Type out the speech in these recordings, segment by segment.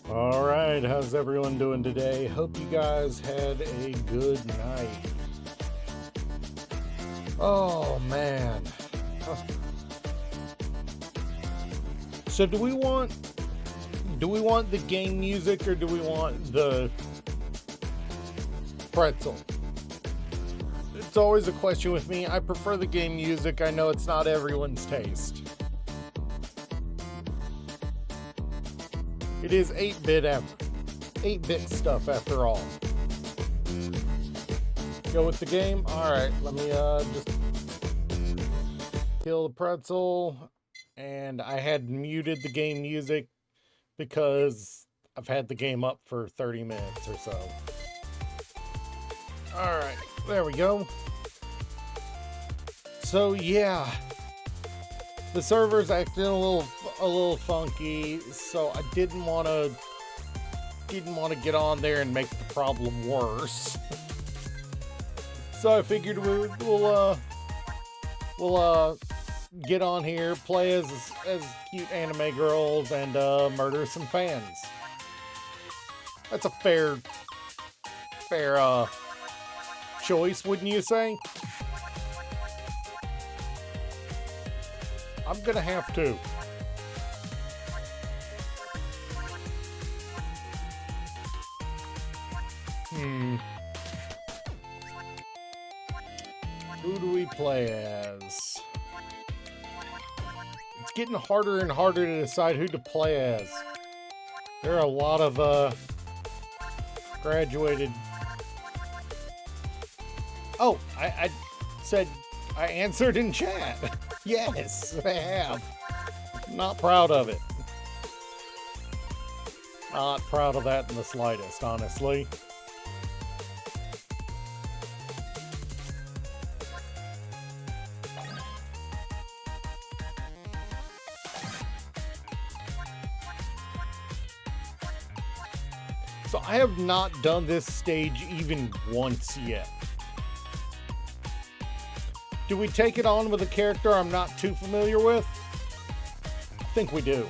All right, how's everyone doing today? Hope you guys had a good night. Oh man. So do we want the game music or do we want the pretzel? It's always a question with me. I prefer the game music. I know it's not everyone's taste. It is 8-bit stuff after all. Go with the game. All right, let me just kill the pretzel. And I had muted the game music because I've had the game up for 30 minutes or so. All right, there we go. So yeah, the server's acting a little funky, so I didn't want to get on there and make the problem worse. So I figured we'll get on here, play as cute anime girls, and murder some fans. That's a fair choice, wouldn't you say? I'm gonna have to. Who do we play as? It's getting harder and harder to decide who to play as. There are a lot of graduated. Oh, I said I answered in chat. Yes, I have. Not proud of it. Not proud of that in the slightest, honestly. So I have not done this stage even once yet. Do we take it on with a character I'm not too familiar with? I think we do.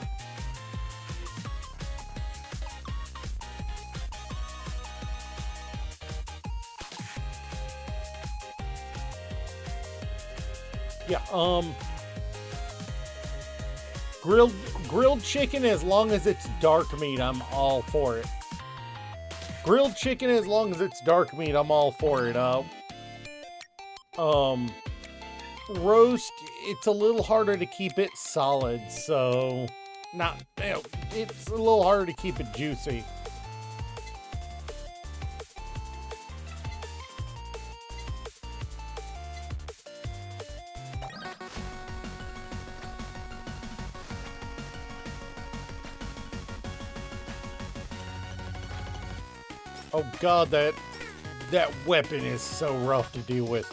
Yeah, grilled chicken, as long as it's dark meat, I'm all for it. Grilled chicken, as long as it's dark meat, I'm all for it. Roast, it's a little harder to keep it solid, so it's a little harder to keep it juicy. Oh god, that weapon is so rough to deal with.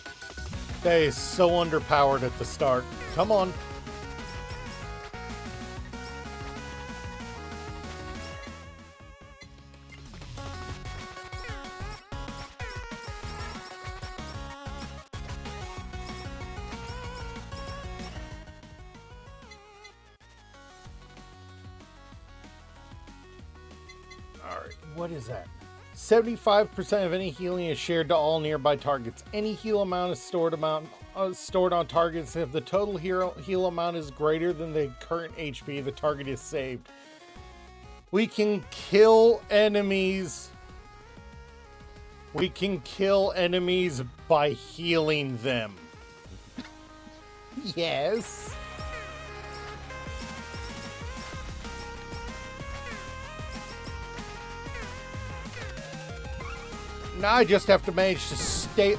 That is so underpowered at the start. Come on. Alright, what is that? 75% of any healing is shared to all nearby targets. Any heal amount is stored on targets. If the total heal amount is greater than the current HP, the target is saved. We can kill enemies. We can kill enemies by healing them. Yes. Now I just have to manage to stay.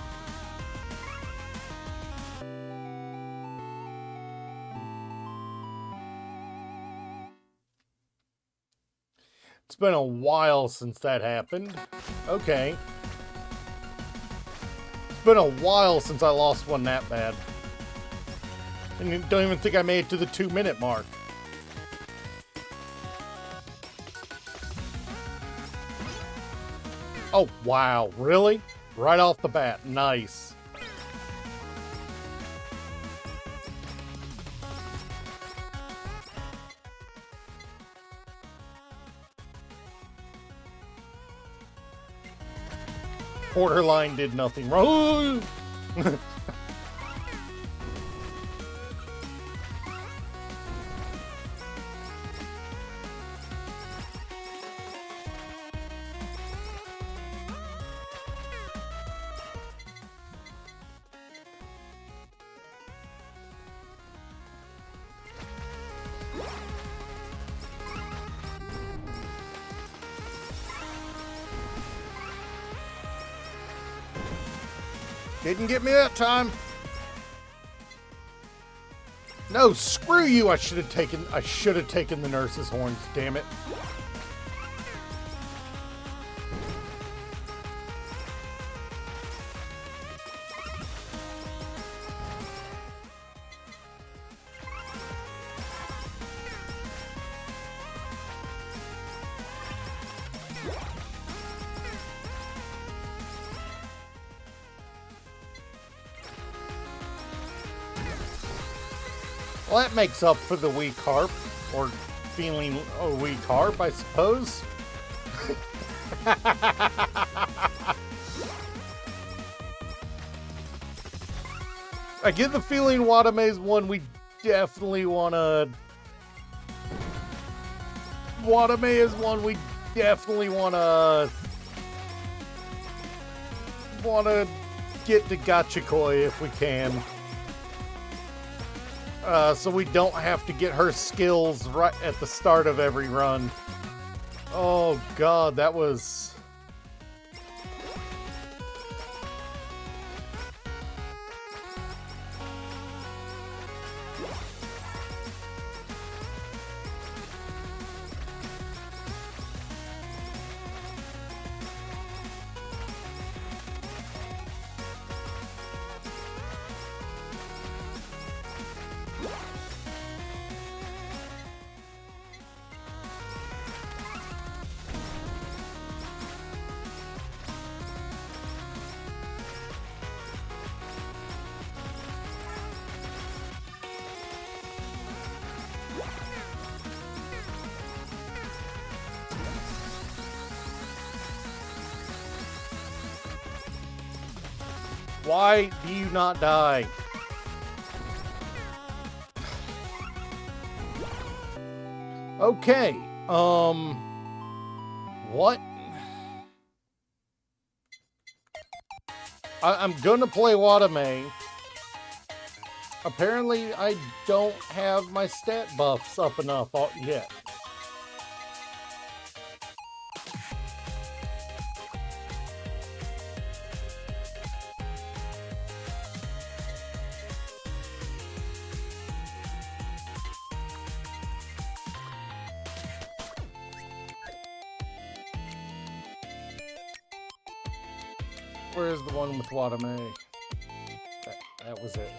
It's been a while since that happened. Okay. It's been a while since I lost one that bad. And you don't even think I made it to the 2-minute mark. Oh, wow. Really? Right off the bat. Nice. borderline did nothing wrong. Didn't get me that time. No, screw you. I should have taken the nurse's horns, damn it. Well, that makes up for the weak harp, or feeling a weak harp, I suppose. I get the feeling Wadame's one we definitely want to... Wadame is one we definitely want to get to Gachikoi if we can. So we don't have to get her skills right at the start of every run. Oh god, that was... Why do you not die? Okay, what? I'm gonna play Wadame. Apparently, I don't have my stat buffs up enough yet. Where's the one with Wadame? That was it.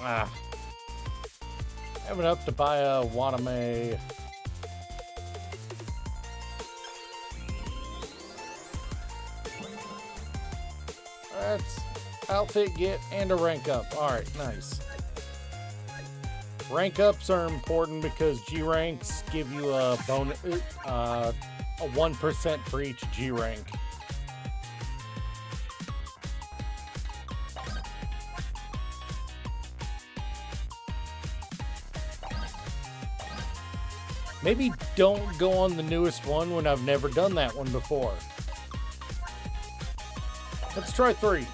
Ah. I have enough to buy a Wadame. That's outfit get and a rank up. Alright, nice. Rank ups are important because G ranks give you a bonus, a 1% for each G rank. Maybe don't go on the newest one when I've never done that one before. Let's try 3.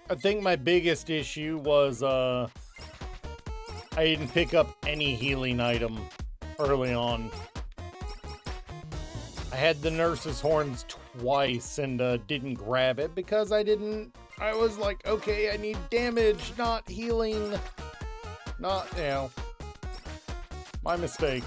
I think my biggest issue was I didn't pick up any healing item early on. I had the nurse's horns twice and didn't grab it because I was like, okay, I need damage, not healing. Not, you know. My mistake.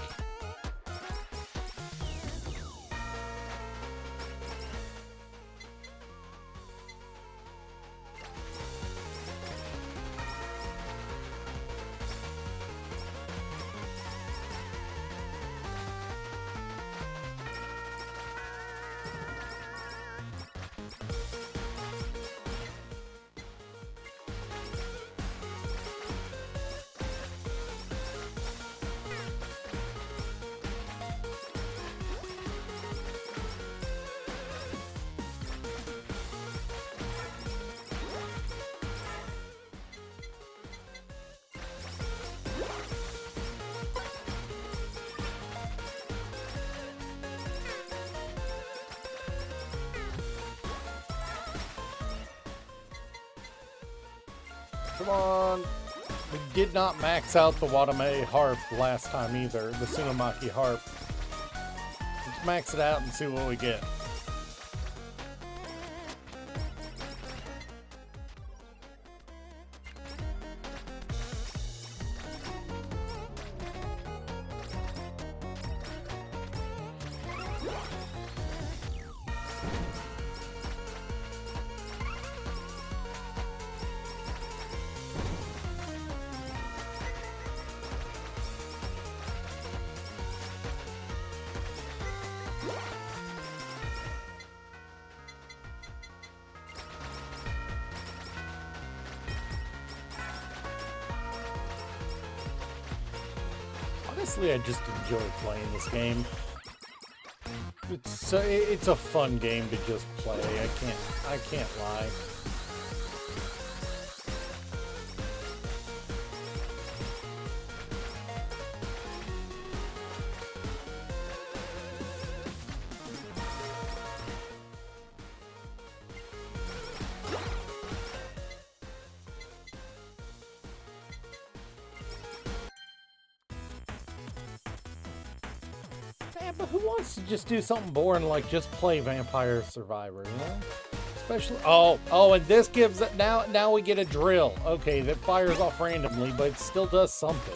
Come on. We did not max out the Watame harp last time either, the Tsunamaki harp. Let's max it out and see what we get. Honestly, I just enjoy playing this game. It's a fun game to just play. I can't lie. Yeah, but who wants to just do something boring like just play Vampire Survivor, you know? Especially and this gives it now we get a drill. Okay, that fires off randomly, but it still does something.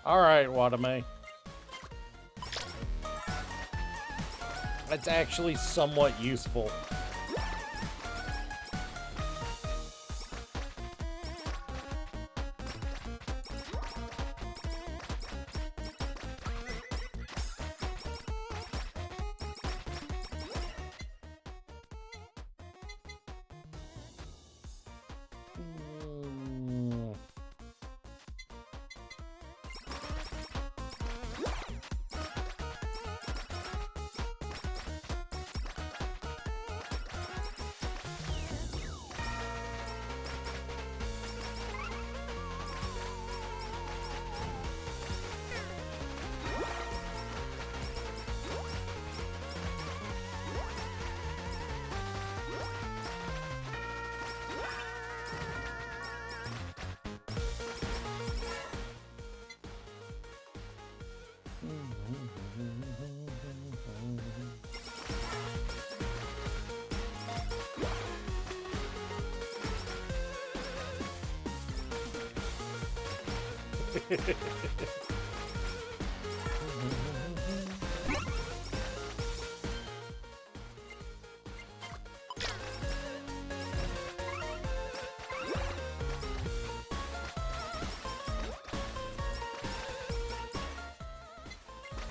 All right, Watame. That's actually somewhat useful.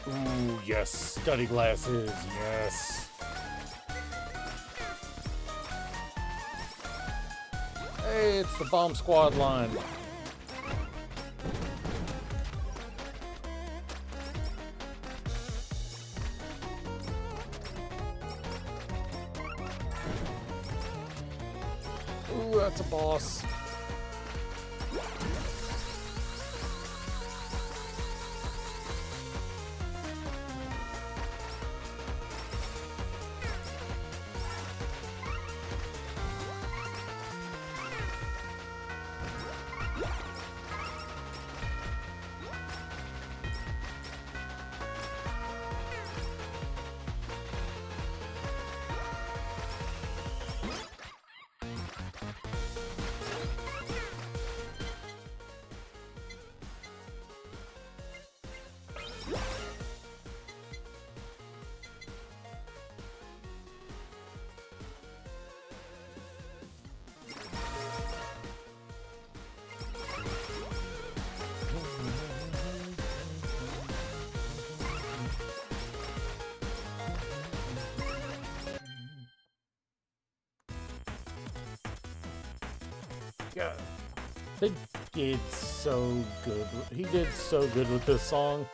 Ooh, yes, study glasses, yes. Hey, it's the Bomb Squad line. Ooh, that's a boss. God, they did so good. He did so good with this song.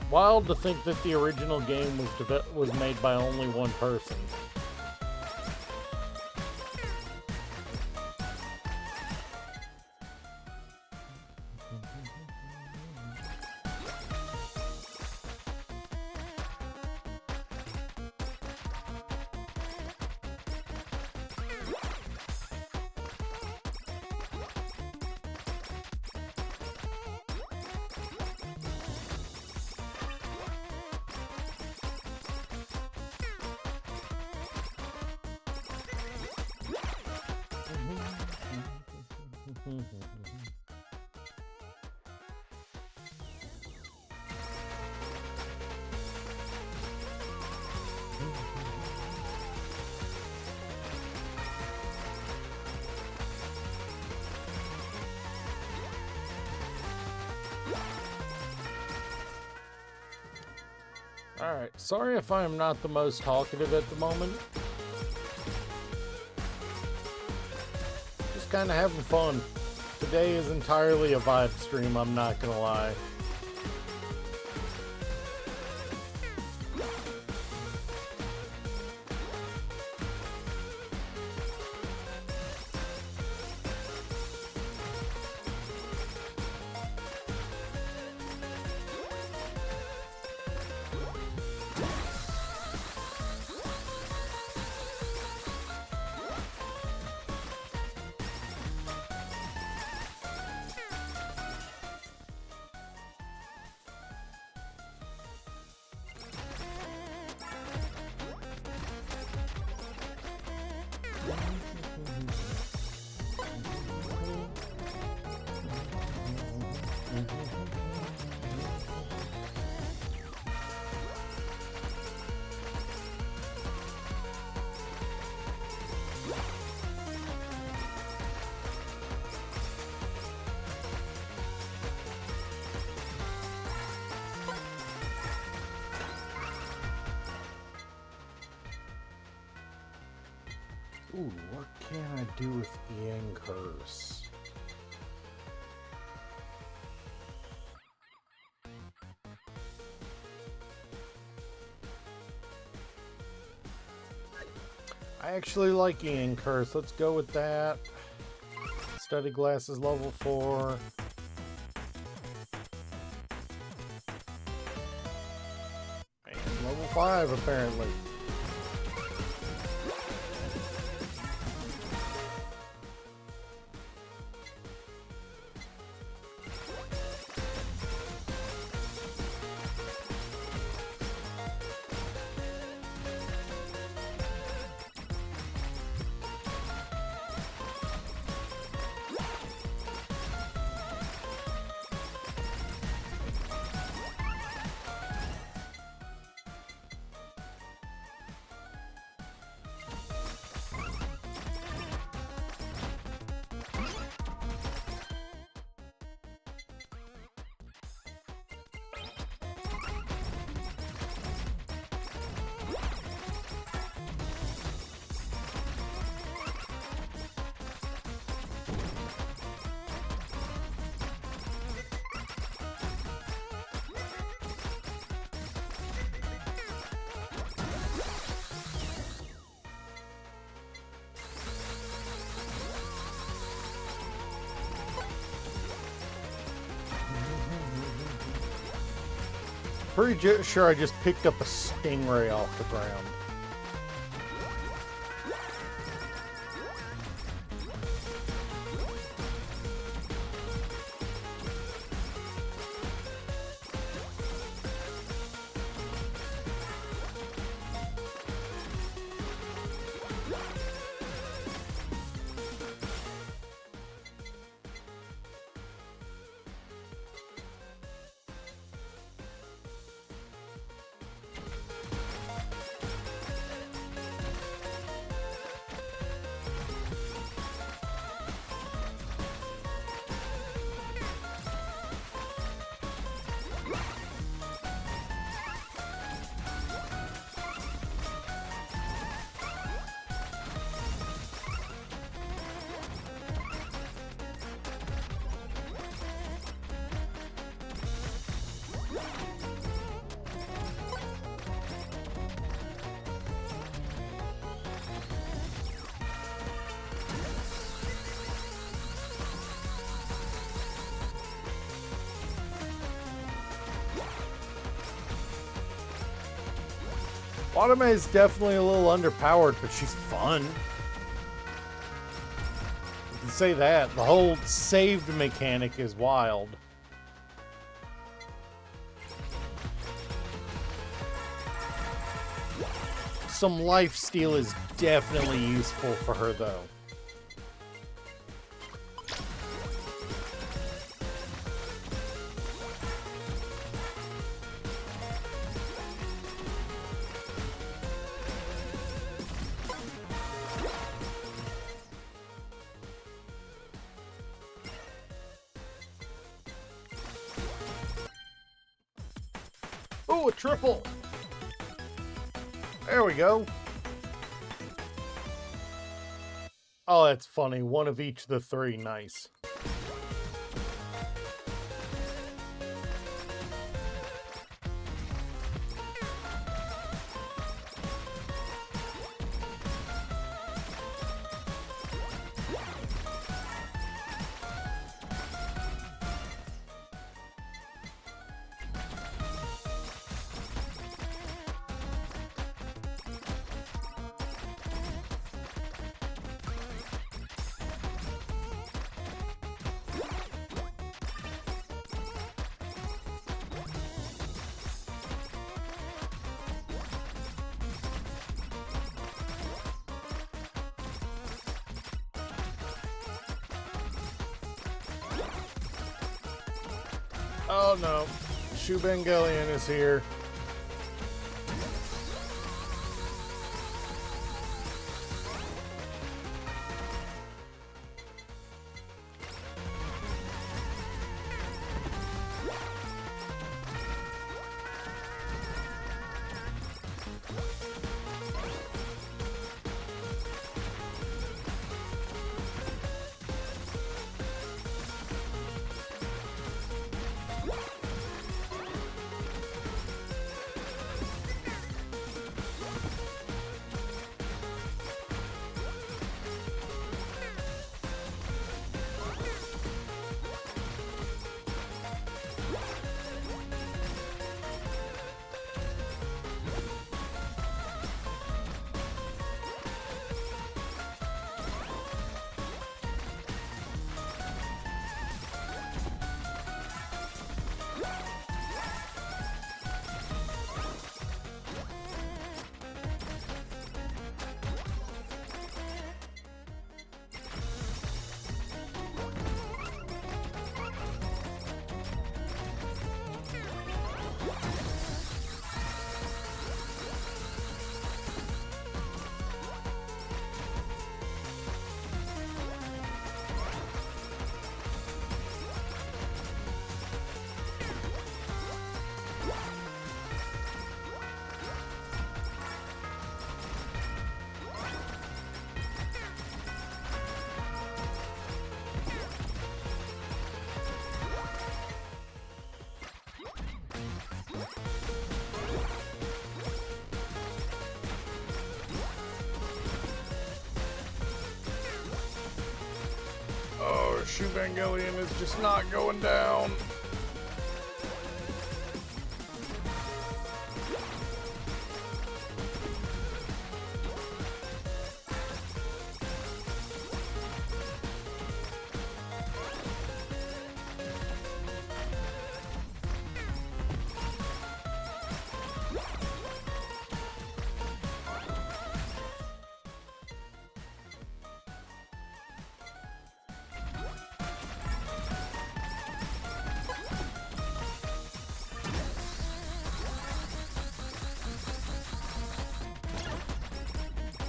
Wild to think that the original game was made by only one person. Alright, sorry if I am not the most talkative at the moment. Just kind of having fun. Today is entirely a vibe stream, I'm not gonna lie. Ooh, what can I do with Ian Curse? I actually like Ian Curse. Let's go with that. Study glasses level 4. And level 5 apparently. Pretty sure I just picked up a stingray off the ground. Watame is definitely a little underpowered, but she's fun. You can say that. The whole saved mechanic is wild. Some lifesteal is definitely useful for her, though. Oh, a triple! There we go. Oh, that's funny. One of each of the three. Nice. Oh no, Shubengelion is here. Shubengelion is just not going down.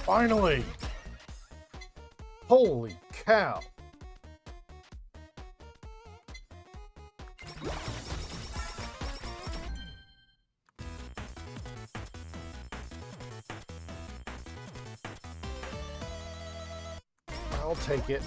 Finally! Holy cow! I'll take it.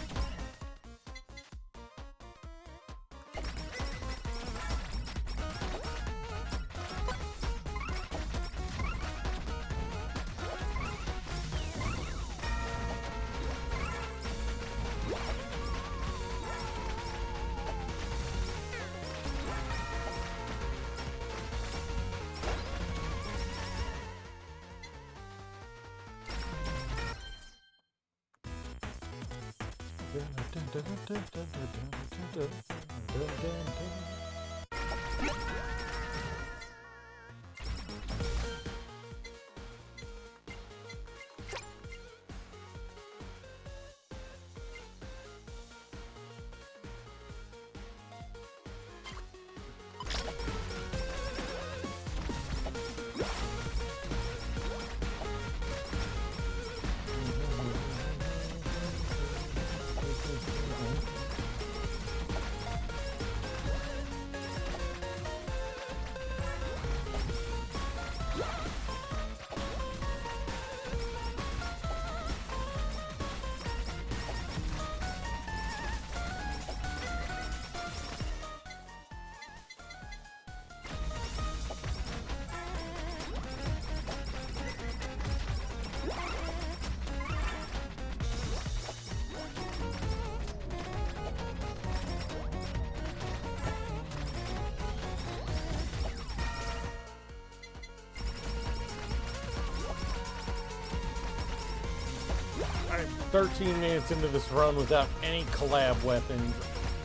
I'm 13 minutes into this run without any collab weapons.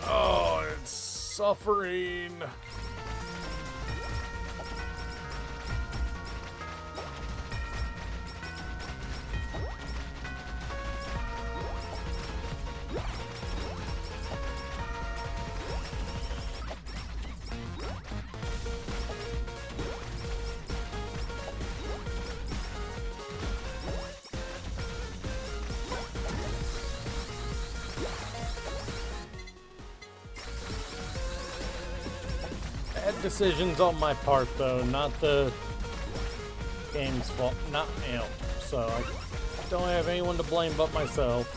Oh, it's suffering. Bad decisions on my part, though, not the game's fault. Not, you know, so I don't have anyone to blame but myself.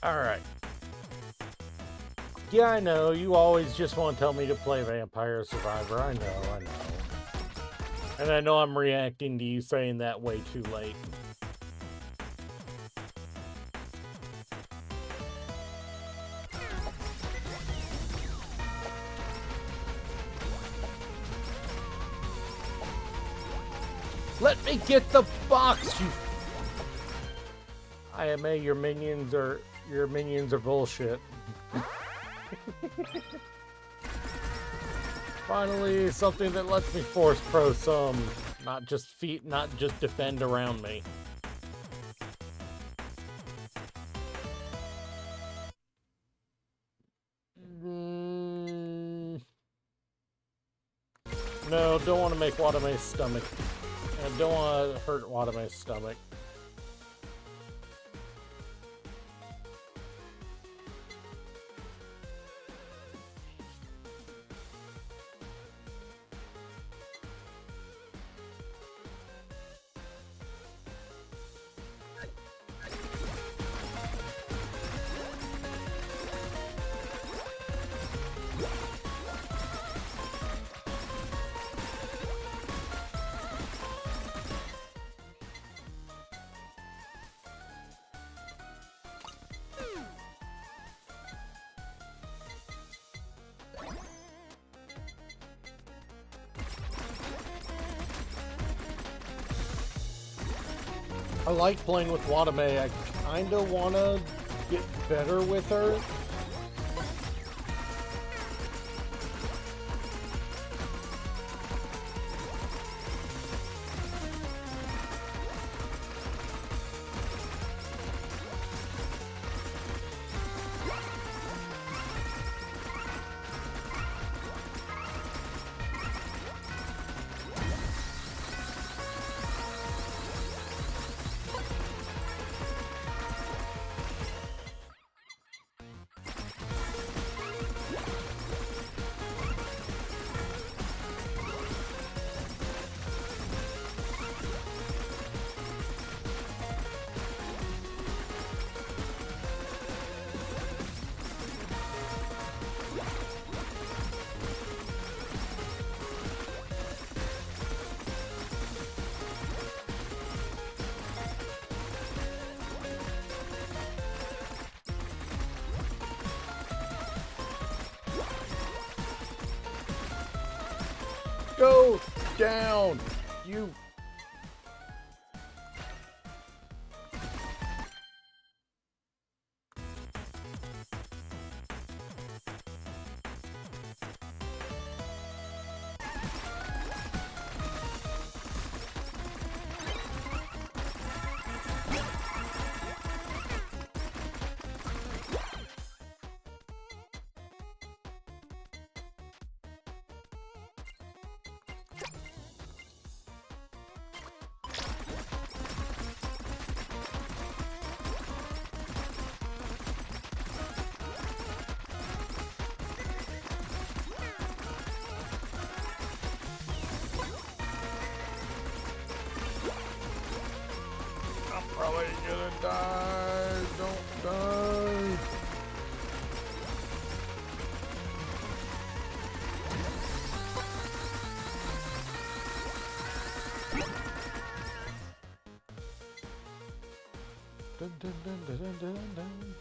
Alright. Yeah, I know, you always just want to tell me to play Vampire Survivor. I know. And I know I'm reacting to you saying that way too late. Let me get the box, you... IMA, your minions are bullshit. Finally, something that lets me force pro some, not just defend around me. No, don't want to make Wadame's stomach. I don't want to hurt Wadame's stomach. I like playing with Wadame. I kinda wanna get better with her. Go down, you. Probably gonna die. Don't die. Dun, dun, dun, dun, dun, dun, dun.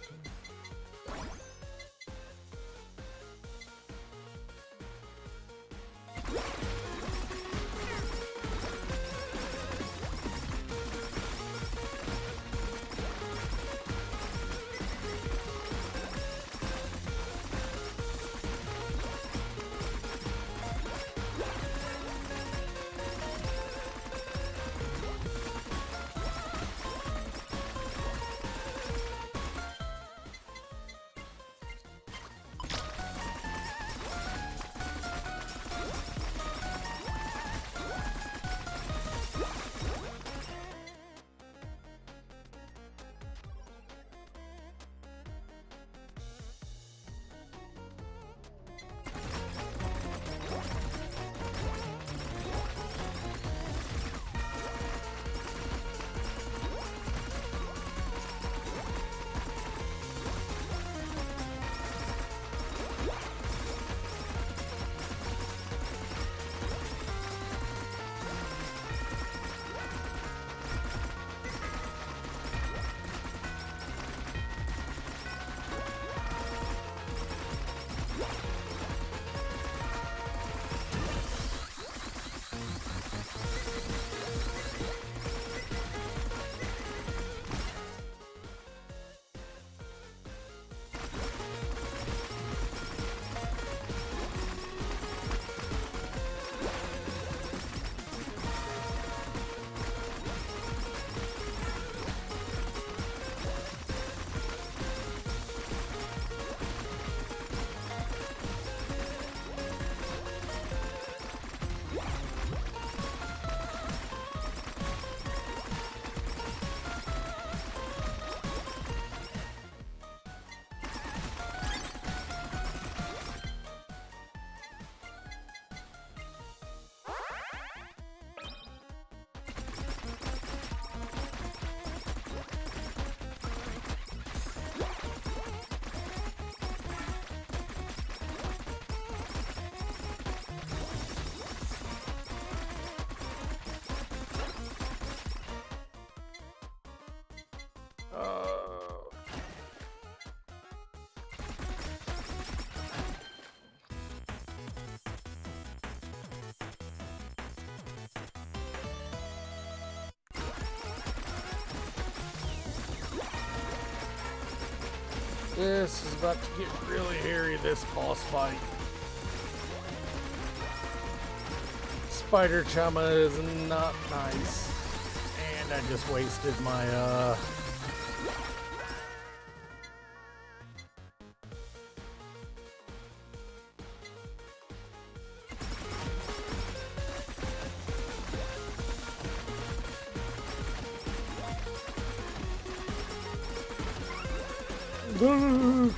This is about to get really hairy, this boss fight. Spider Chama is not nice. And I just wasted my, Run!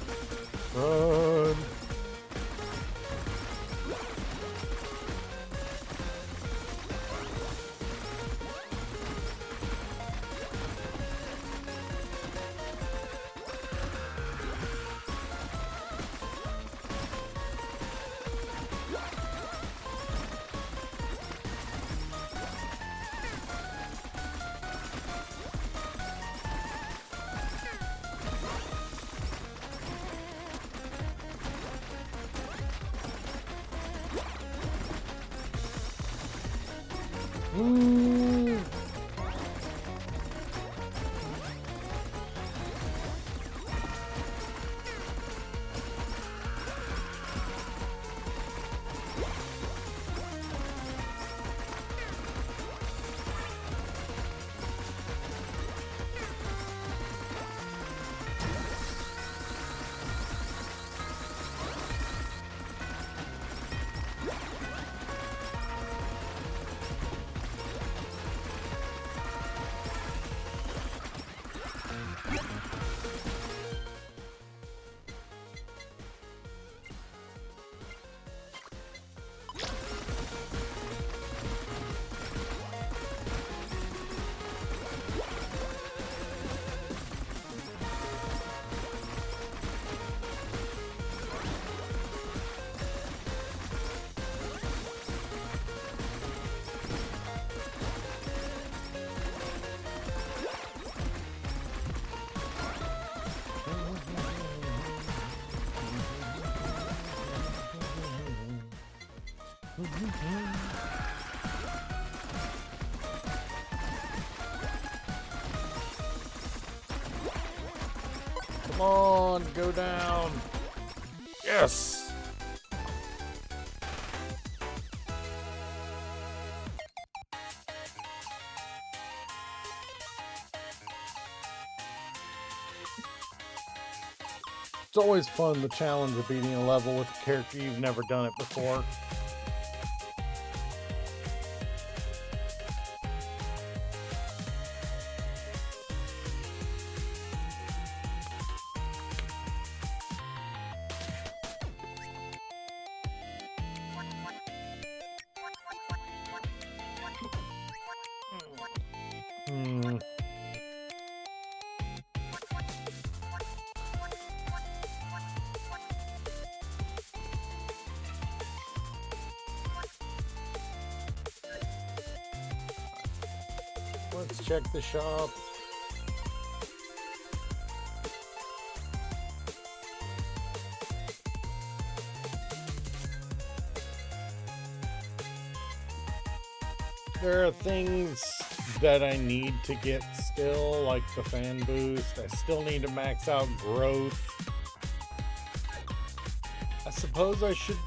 Mm. Come on, go down. Yes. It's always fun, the challenge of beating a level with a character you've never done it before. Let's check the shop. There are things that I need to get still, like the fan boost. I still need to max out growth. I suppose I should...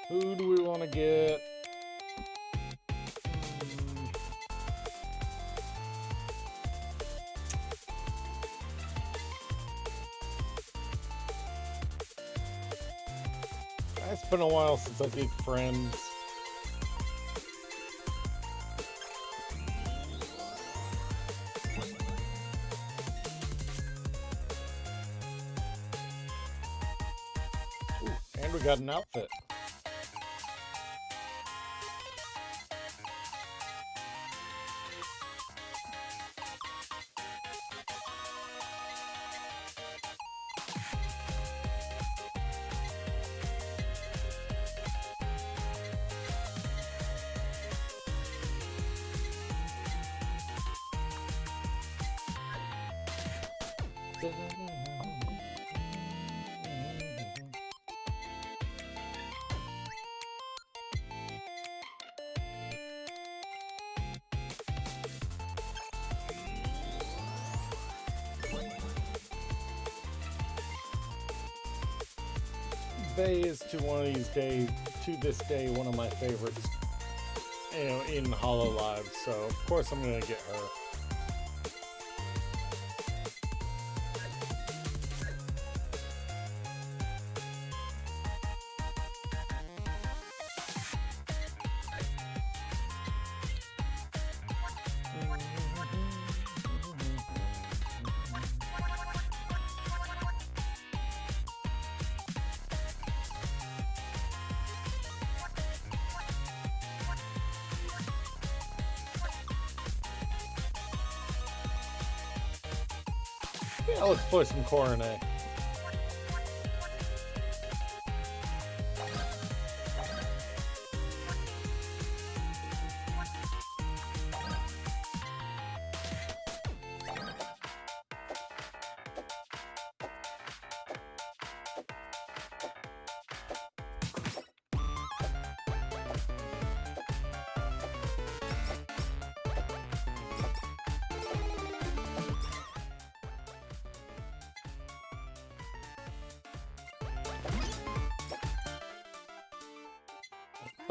Who do we want to get? It's been a while since I did friends. Ooh, and we got an outfit. Bay is to this day one of my favorites, you know, in Hololive. So of course I'm gonna get her. Yeah, let's play some Coronet.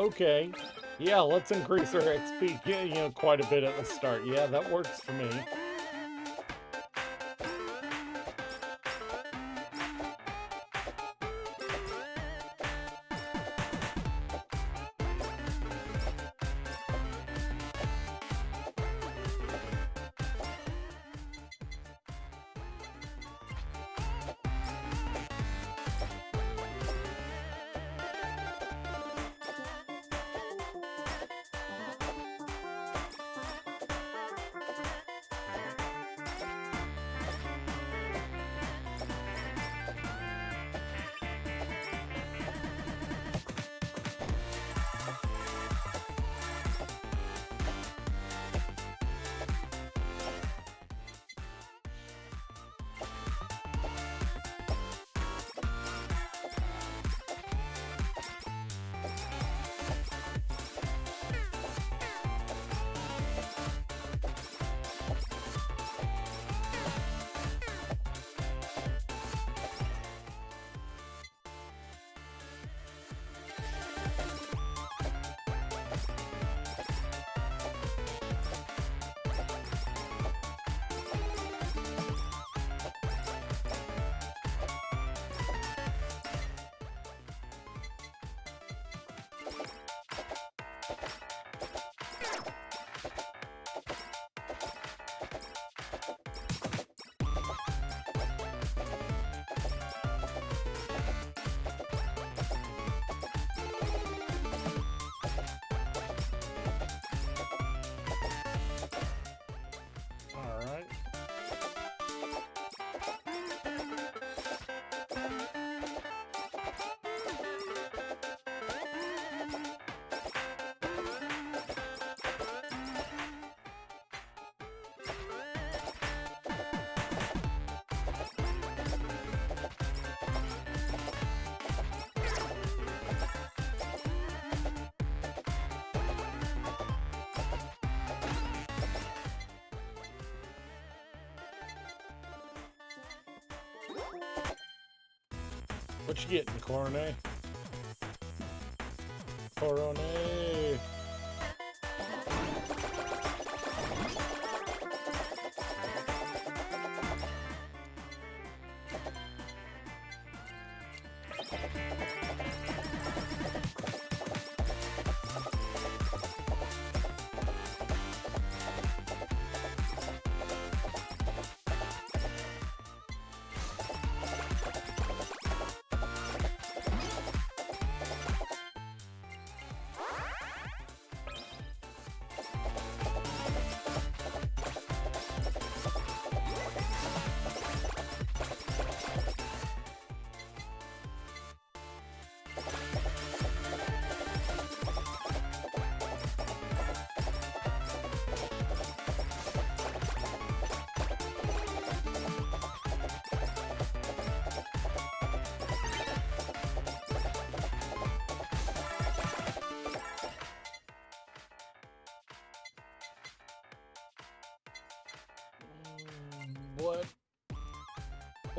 Okay. Yeah, let's increase our XP, quite a bit at the start. Yeah, that works for me. What you getting, Coronet? Coronet!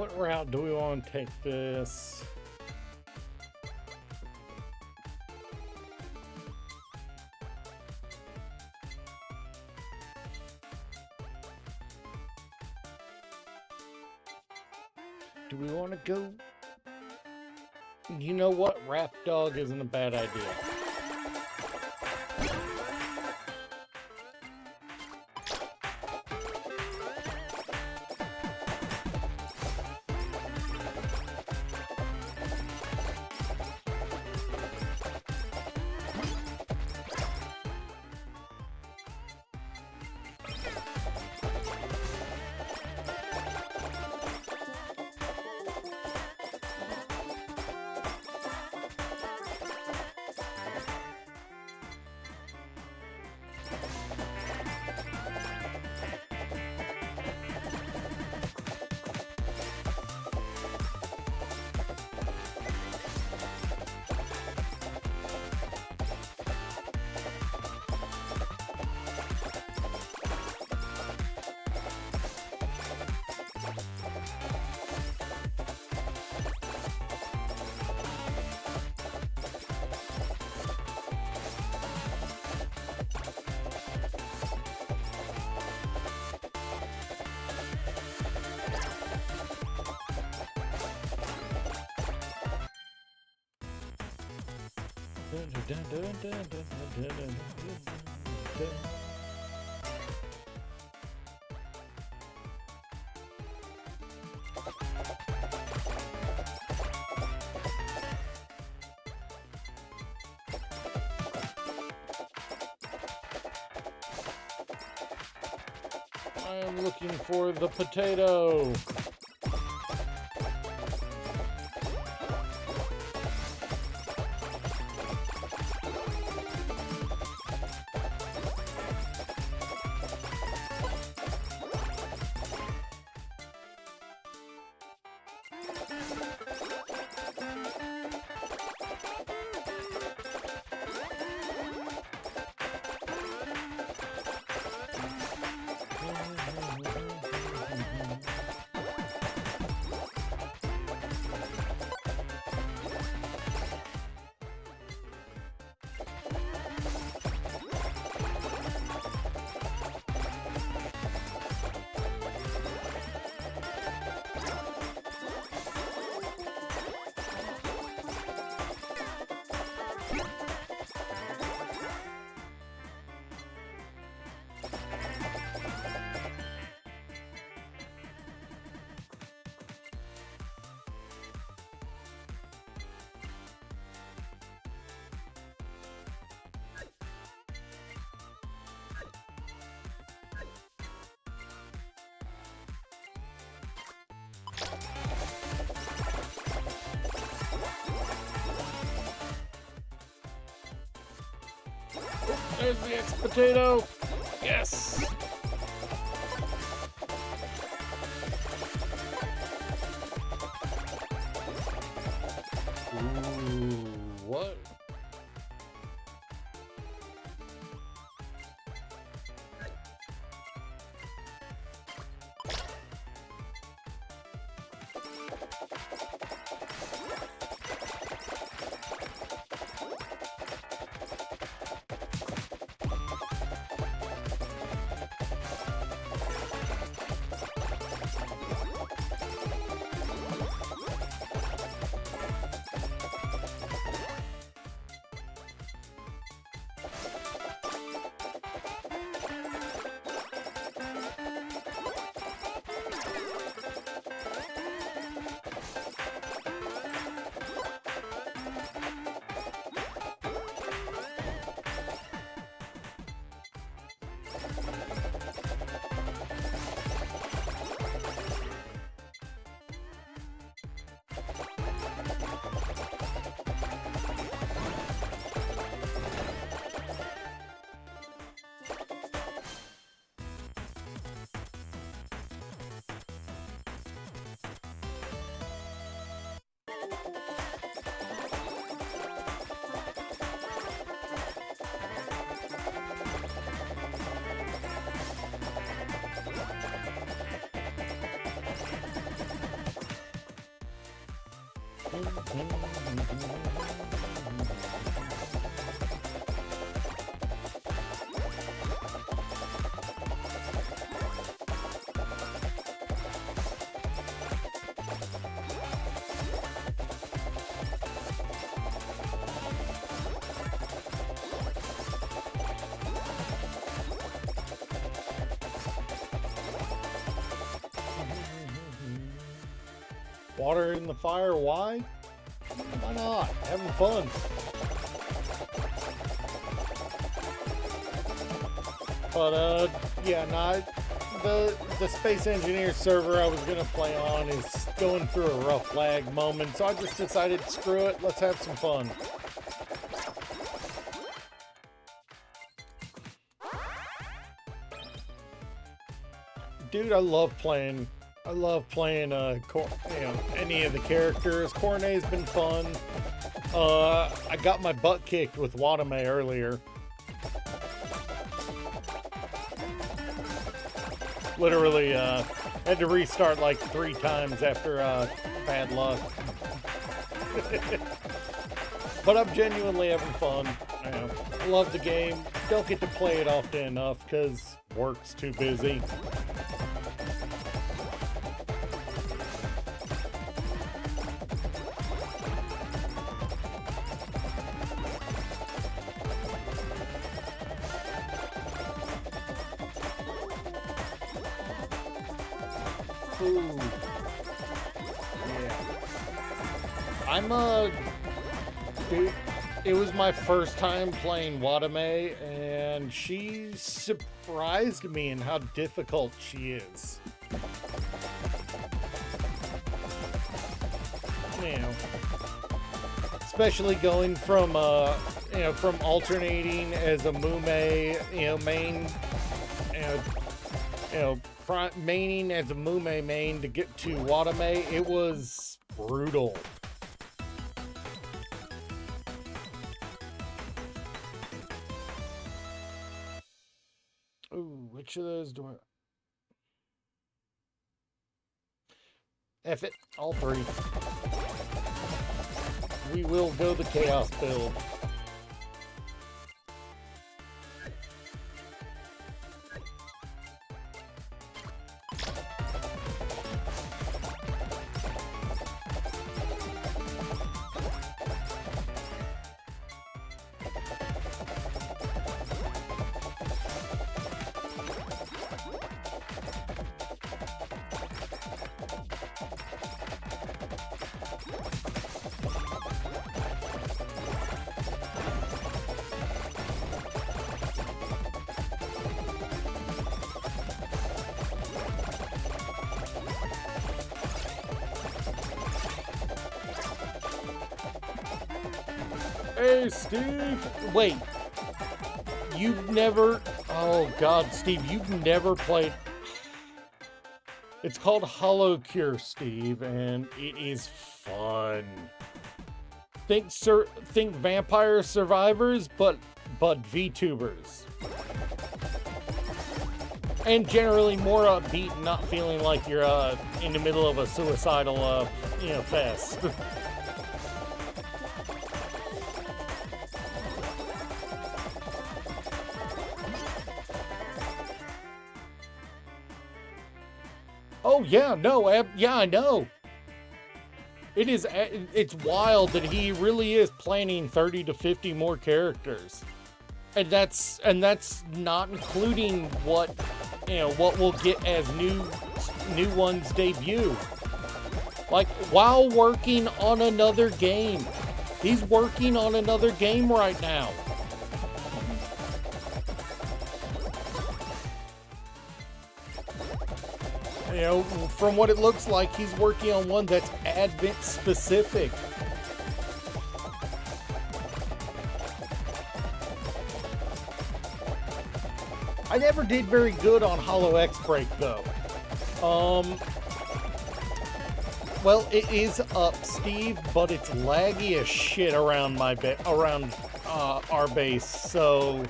What route do we want to take this? Do we want to go? You know what? Rap Dog isn't a bad idea. I'm looking for the potato. There's the ex-potato. Yes. Ooh, what? Water in the fire, why? Why not? Having fun. But yeah, the Space Engineer server I was gonna play on is going through a rough lag moment, so I just decided, screw it, let's have some fun. Dude, I love playing any of the characters. Cornet's been fun. I got my butt kicked with Watame earlier. Literally had to restart like 3 times after bad luck. But I'm genuinely having fun. I love the game. Don't get to play it often enough because work's too busy. Ooh. Yeah. Dude, it was my first time playing Watame, and she surprised me in how difficult she is. You know, especially going from from alternating as a Mume, main, maining as a Mume main to get to Watame, it was brutal. Ooh, which of those do I... F it, all three. We will go the Chaos build. Hey, Steve! Wait. You've never... Oh, God, Steve, you've never played... It's called Hollow Cure, Steve, and it is fun. Think Vampire Survivors, but VTubers. And generally more upbeat, not feeling like you're in the middle of a suicidal, fest. Oh, yeah, no, yeah, I know. It's wild that he really is planning 30 to 50 more characters. And that's not including what we'll get as new ones debut. Like, while working on another game. He's working on another game right now. From what it looks like, he's working on one that's Advent specific. I never did very good on Hollow X-Break though. Well, it is up, Steve, but it's laggy as shit around our base, so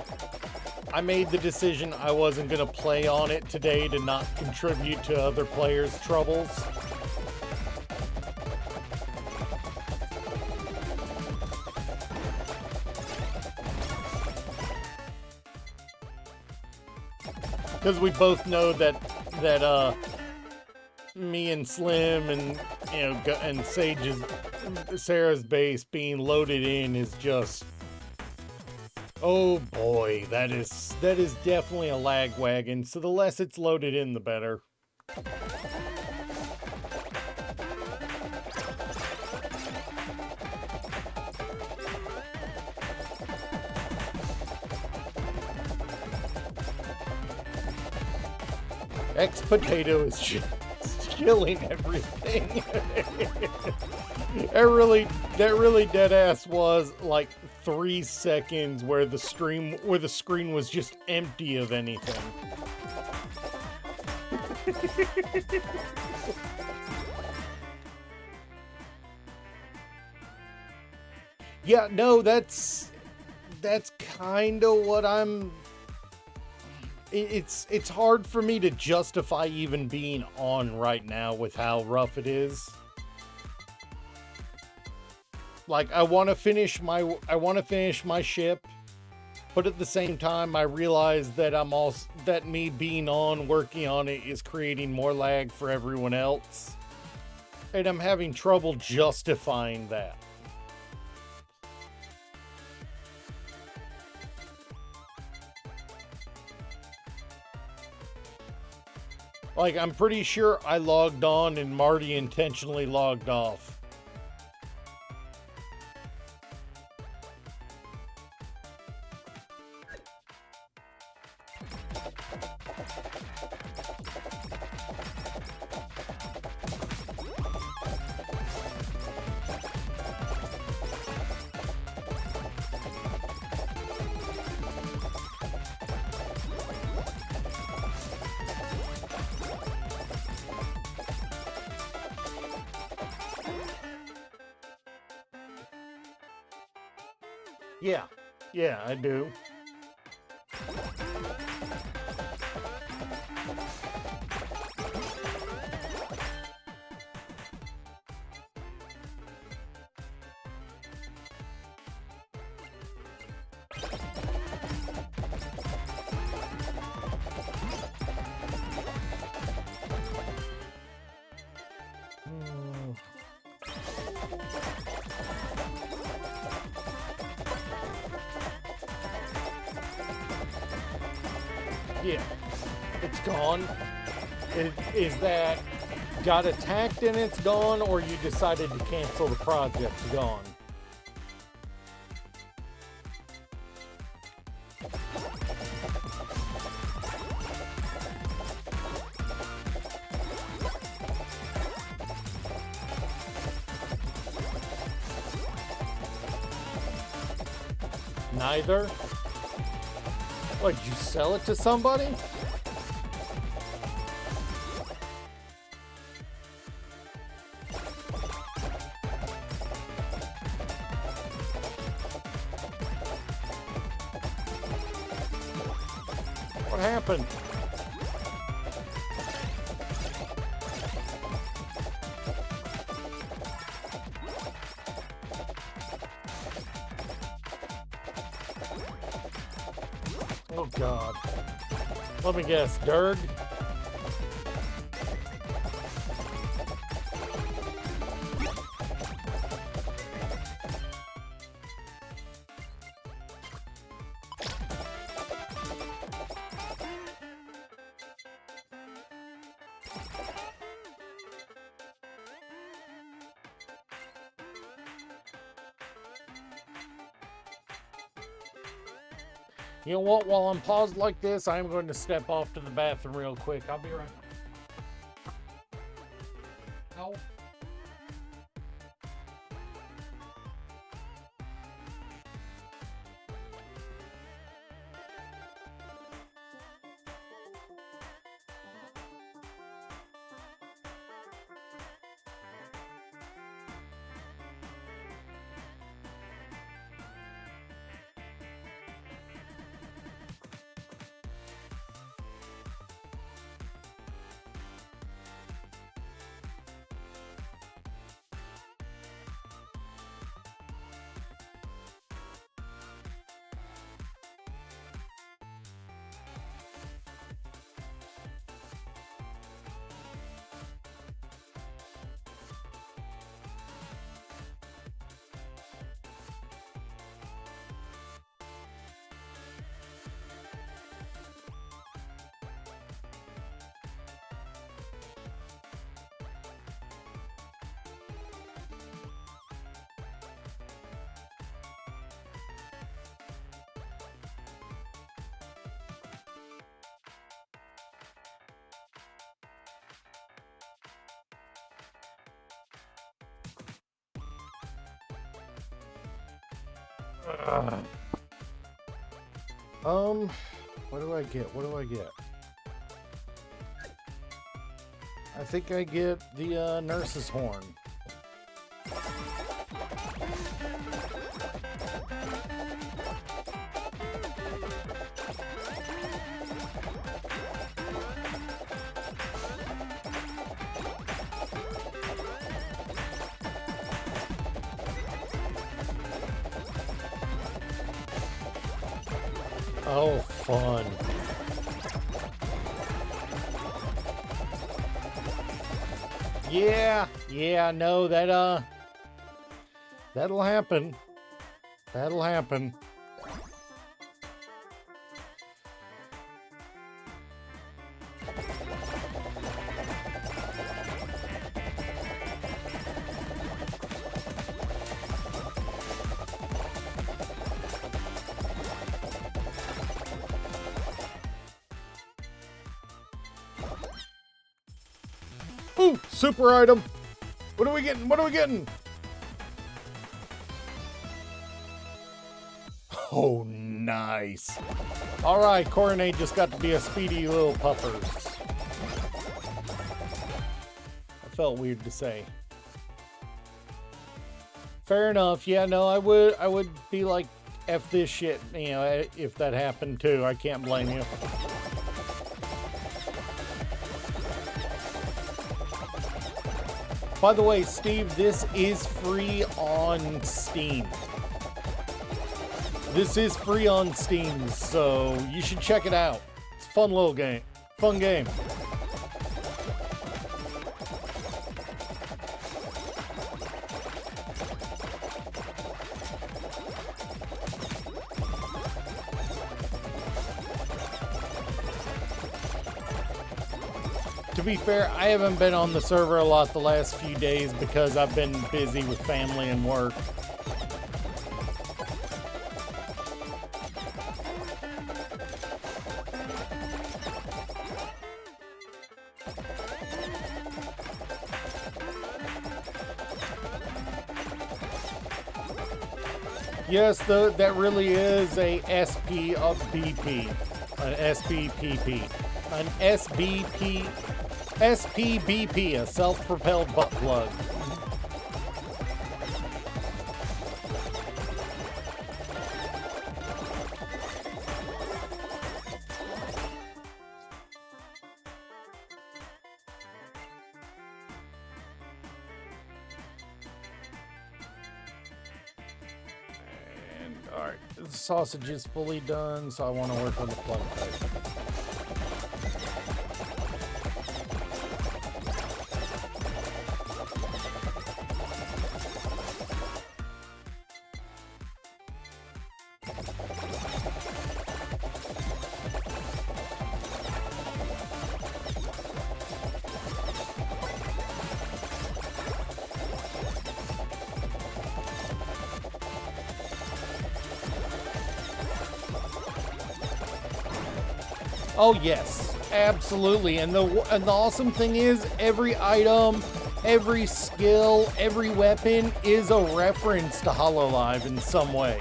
I made the decision I wasn't going to play on it today to not contribute to other players' troubles. Because we both know that me and Slim and and Sarah's base being loaded in is just... Oh boy, that is definitely a lag wagon, so the less it's loaded in, the better. X-Potato is just killing everything. That really dead ass was like 3 seconds where the screen was just empty of anything. Yeah, no, that's kind of what I'm... It's hard for me to justify even being on right now with how rough it is. Like, I want to finish my ship, but at the same time I realize that me being on, working on it, is creating more lag for everyone else. And I'm having trouble justifying that. Like, I'm pretty sure I logged on and Marty intentionally logged off. Yeah, I do. Yeah, it's gone. Is that got attacked and it's gone, or you decided to cancel the project? Gone. Neither? What, did you sell it to somebody? What happened? Oh God. Let me guess, Dirg? You know what? While I'm paused like this, I'm going to step off to the bathroom real quick. I'll be right back. No. What do I get? What do I get? I think I get the nurse's horn. Oh, fun. Yeah, no, that'll happen. That'll happen. Ooh, super item. What are we getting? What are we getting? Oh, nice. All right, Coronet just got to be a speedy little puppers. That felt weird to say. Fair enough. Yeah, no, I would be like, F this shit, you know, if that happened too. I can't blame you. By the way, Steve, this is free on Steam. This is free on Steam, so you should check it out. It's a fun little game. Fun game. To be fair, I haven't been on the server a lot the last few days because I've been busy with family and work. Yes, that really is a SP of BP, an SBPP, an SPBP, a self-propelled butt plug. All right, the sausage is fully done, so I want to work on the plug type. Oh yes, absolutely. And the awesome thing is every item, every skill, every weapon is a reference to Hololive in some way.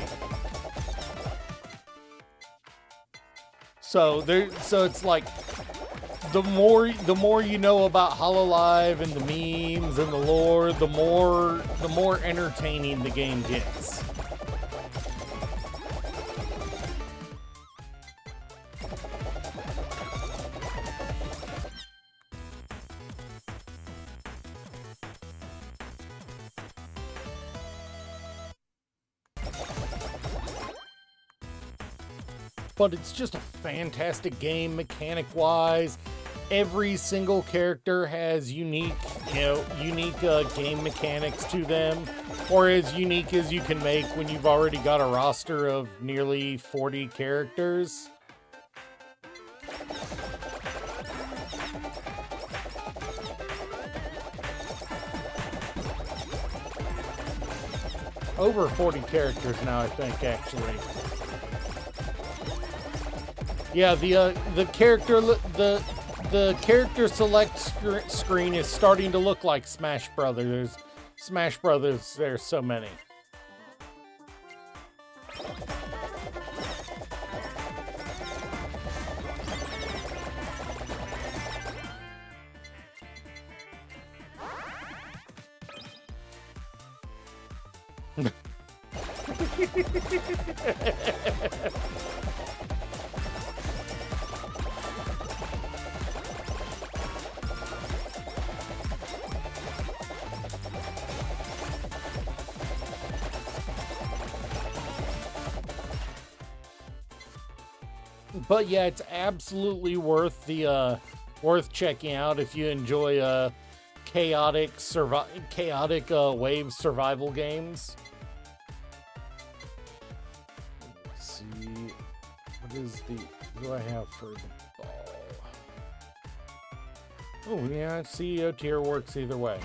So it's like the more you know about Hololive and the memes and the lore, the more entertaining the game gets. But it's just a fantastic game mechanic-wise. Every single character has unique game mechanics to them, or as unique as you can make when you've already got a roster of nearly 40 characters. Over 40 characters now, I think, actually. Yeah, the character select screen is starting to look like Smash Brothers. Smash Brothers, there's so many. But yeah, it's absolutely worth the worth checking out if you enjoy chaotic wave survival games. Let's see, what do I have for the ball? Oh yeah, CEO tier works either way.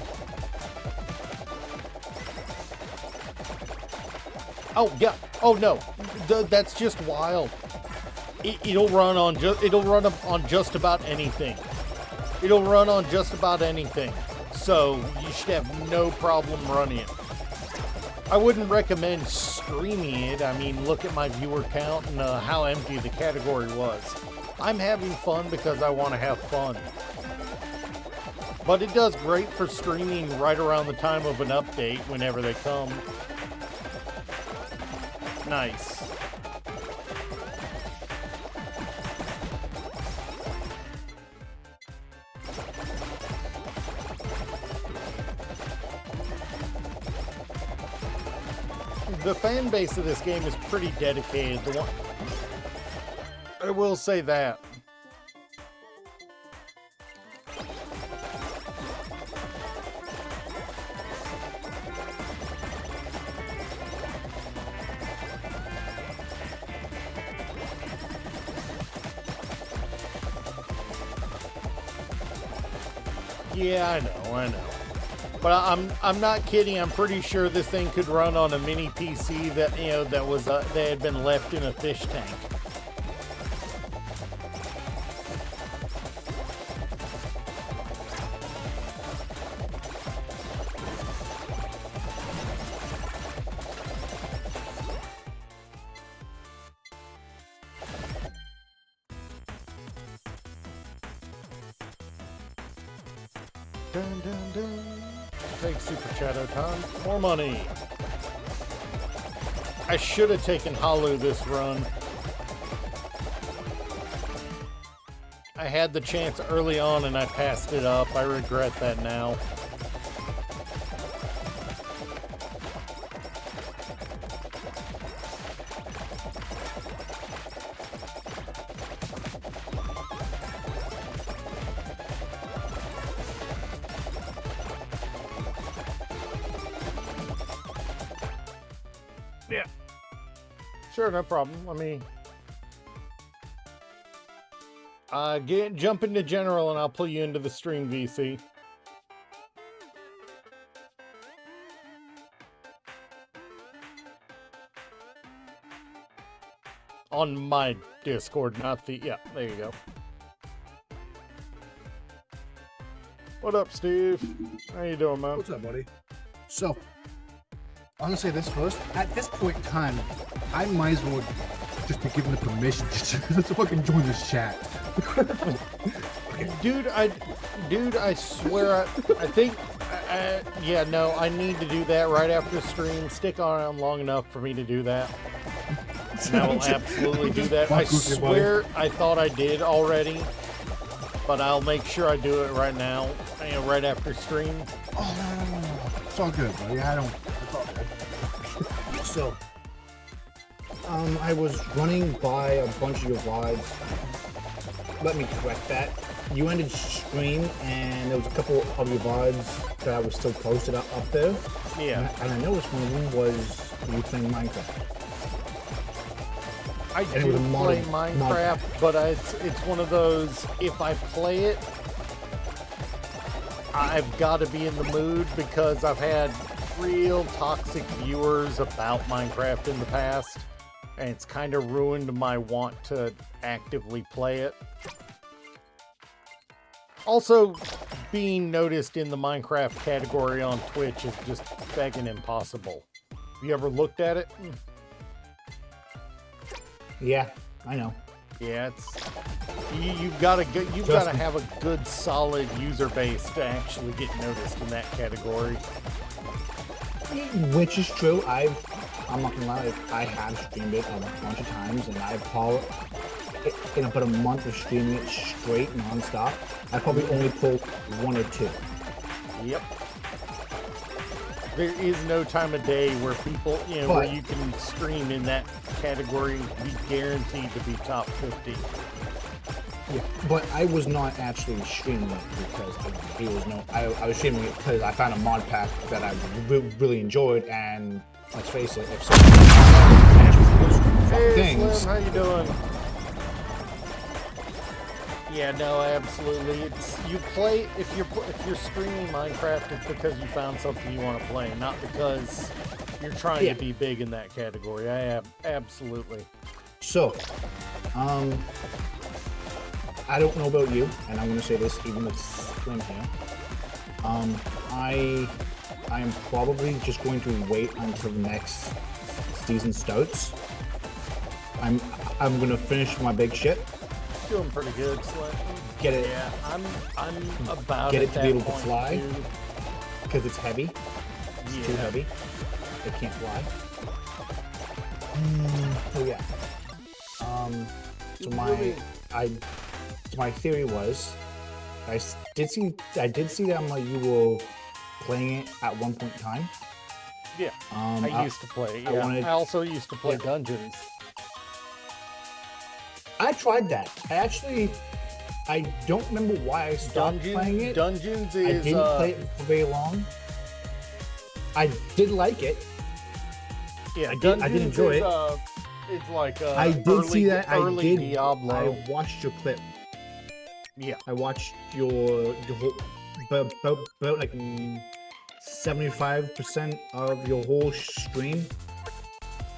Oh yeah. Oh no, that's just wild. It'll run on just about anything. It'll run on just about anything, so you should have no problem running it. I wouldn't recommend streaming it. I mean, look at my viewer count and how empty the category was. I'm having fun because I want to have fun. But it does great for streaming right around the time of an update whenever they come. Nice. The fan base of this game is pretty dedicated. I will say that. Yeah, I know. But I'm not kidding. I'm pretty sure this thing could run on a mini PC that that had been left in a fish tank. Dun, dun, dun. Take Super Shadow time. More money. I should have taken Halu this run. I had the chance early on and I passed it up. I regret that now. Yeah. Sure, no problem. Let me jump into general and I'll pull you into the stream, VC. On my Discord, not the... Yeah, there you go. What up, Steve? How you doing, man? What's up, buddy? So, I'm gonna say this first. At this point in time, I might as well just be given the permission to fucking join this chat. Dude, I swear, I think, yeah, no, I need to do that right after stream. Stick around long enough for me to do that. And I will absolutely do that. I swear I thought I did already, but I'll make sure I do it right now, right after stream. Oh, no. It's all good, buddy. It's all good. So, I was running by a bunch of your VODs. Let me correct that. You ended stream, and there was a couple of your VODs that was still posted up there. Yeah. And I noticed one of them was you playing Minecraft. I do play Minecraft, but it's one of those, if I play it, I've got to be in the mood because I've had real toxic viewers about Minecraft in the past, and it's kind of ruined my want to actively play it. Also, being noticed in the Minecraft category on Twitch is just begging impossible. Have you ever looked at it? Yeah, I know. Yeah, you've got to have a good, solid user base to actually get noticed in that category. Which is true. I'm not gonna lie, I have streamed it a bunch of times, and I've probably, in about a month of streaming it straight, non-stop, I probably only pulled one or two. Yep. There is no time of day where people, where you can stream in that category, be guaranteed to be top 50. Yeah, but I was not actually streaming it because I was streaming it because I found a mod pack that I really enjoyed, and let's face it, if someone actually posts things, Slim, how you doing? Yeah, no, absolutely. It's if you're streaming Minecraft, it's because you found something you want to play, not because you're trying to be big in that category. I absolutely. So, I don't know about you, and I'm gonna say this even with Slim here. I am probably just going to wait until the next season starts. I'm gonna finish my big shit. Doing pretty good, Slim. Get it? Yeah, I'm about Get at it to that be able to point, fly? too. Because it's heavy. It's too Yeah. heavy. It can't fly. So yeah. So my theory was, I did see that you were playing it at one point in time. Yeah, I used to play. Yeah, wanted- I also used to play Yeah. Dungeons. I tried that. I don't remember why I stopped playing it. Dungeons I is didn't play it for very long. I did like it. yeah, I Dungeons did enjoy is, it. It's like I did early, see that. early I did. Diablo. I watched your clip. Yeah, I watched your whole, about like 75% of your whole stream.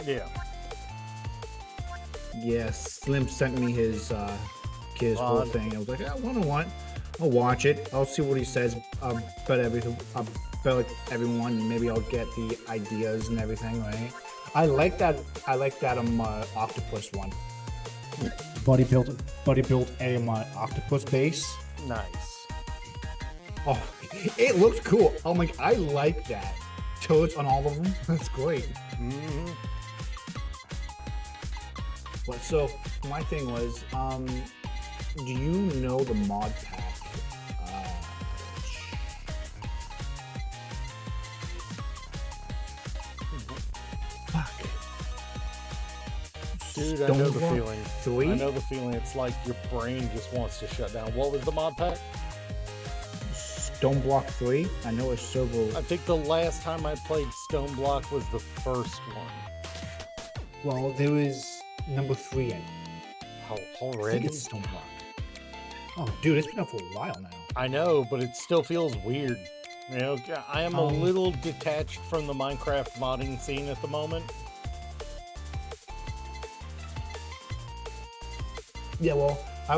yeah. Yes, Slim sent me his whole VOD. thing. I was like, I want. I'll watch it. I'll see what he says about everything, about like everyone. Maybe I'll get the ideas and everything. Right? I like that. Octopus one. Buddy built a octopus base. Nice. Oh, it looks cool. I'm like, I like that. Toads on all of them. That's great. hmm But so my thing was, do you know the mod pack? Fuck. Dude, I know the Stoneblock feeling. 3? I know the feeling. It's like your brain just wants to shut down. What was the mod pack? Stoneblock 3? I know it's several. I think the last time I played Stoneblock was the first one. Well, there was number 3 in. How I already? think it's Stoneblock. Oh, dude, it's been out for a while now. I know, but it still feels weird. You know, I am a little detached from the Minecraft modding scene at the moment. Yeah, well, I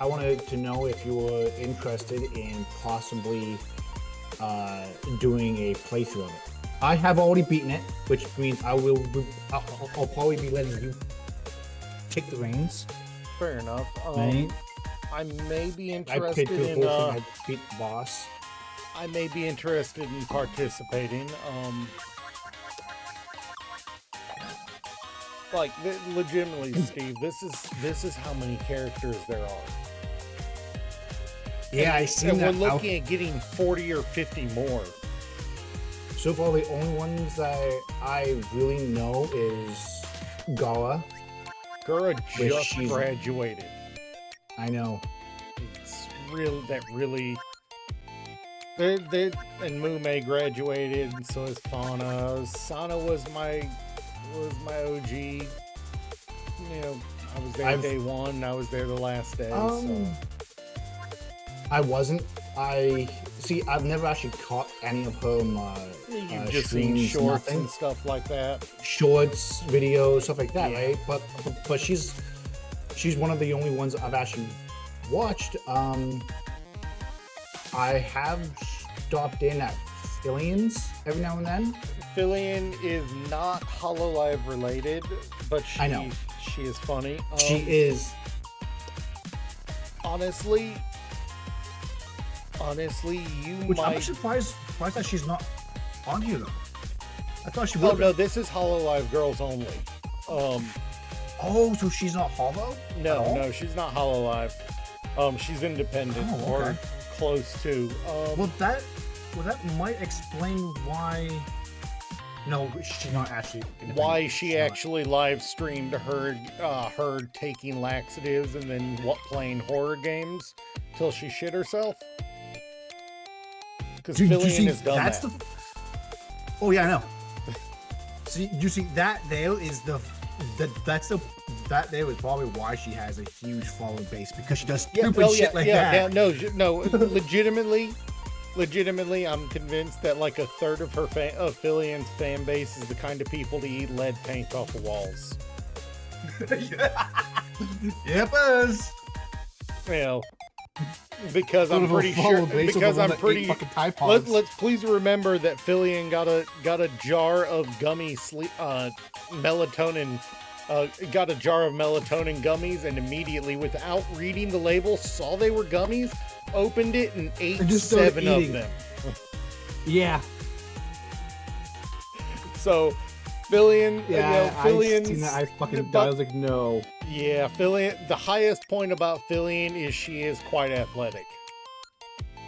wanted to know if you were interested in possibly doing a playthrough of it. I have already beaten it, which means I'll probably be letting you take the reins. Fair enough. Right? I may be I interested played through the in. whole thing. I beat the boss. I may be interested in participating. Legitimately, Steve, this is how many characters there are. Yeah, I seen And that. we're looking at getting 40 or 50 more. So far, the only ones that I really know is Gala. Gura Which just she's- graduated. I know. It's really. They and Mume graduated, and so is Fauna. Sana was my OG. You know, I was there day one. And I was there the last day. So. I wasn't. I've never actually caught any of her You've just seen streams, shorts nothing. and stuff like that. Shorts, videos, stuff like that, Yeah. right? But she's one of the only ones I've actually watched. I have stopped in at Fillions every now and then. Fillion is not HoloLive related, but I know. she is funny. She is. Honestly, you Which I'm might. surprised that she's not on here though. I thought she Oh would. no, this is HoloLive girls only. Oh, so she's not Hollow? No, she's not HoloLive. She's independent Oh, or okay. close to. Well, that might explain why. No, she's not actually. independent. Why she She's not. actually live streamed her taking laxatives and then playing horror games till she shit herself. Because Dude, you Fillion see, has done that's that. Oh yeah, I know. See, you see that there is that there is probably why she has a huge following base, because she does stupid shit like that. No, legitimately, I'm convinced that like a third of her of Fillion's fan base is the kind of people to eat lead paint off the walls. Yep, it is. You know, because Sort I'm of a pretty follow sure. base of Because the one I'm that ate pretty. fucking Tide Pods. Let's please remember that Fillion got a jar of gummy melatonin. Got a jar of melatonin gummies and immediately, without reading the label, saw they were gummies, opened it, and ate And just started 7 of eating. them. Yeah. So, Fillion, Yeah, Fillion's, I seen that. I fucking but- died. I was like, no. Yeah, Fillion. The highest point about Fillion is she is quite athletic.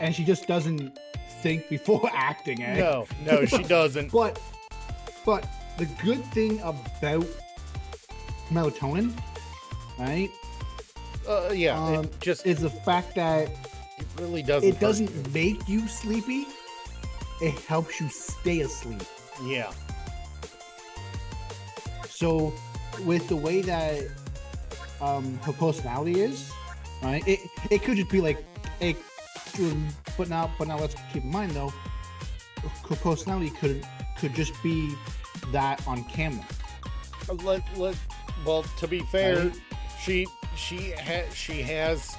And she just doesn't think before acting, eh? No, she doesn't. But the good thing about melatonin, right, Yeah, it just is the fact that it really doesn't. it hurt doesn't you. make you sleepy. It helps you stay asleep. Yeah, So, with the way that her personality is, right? It could just be like, hey, but now let's keep in mind though, her personality could just be that on camera. well, to be fair, Right. she has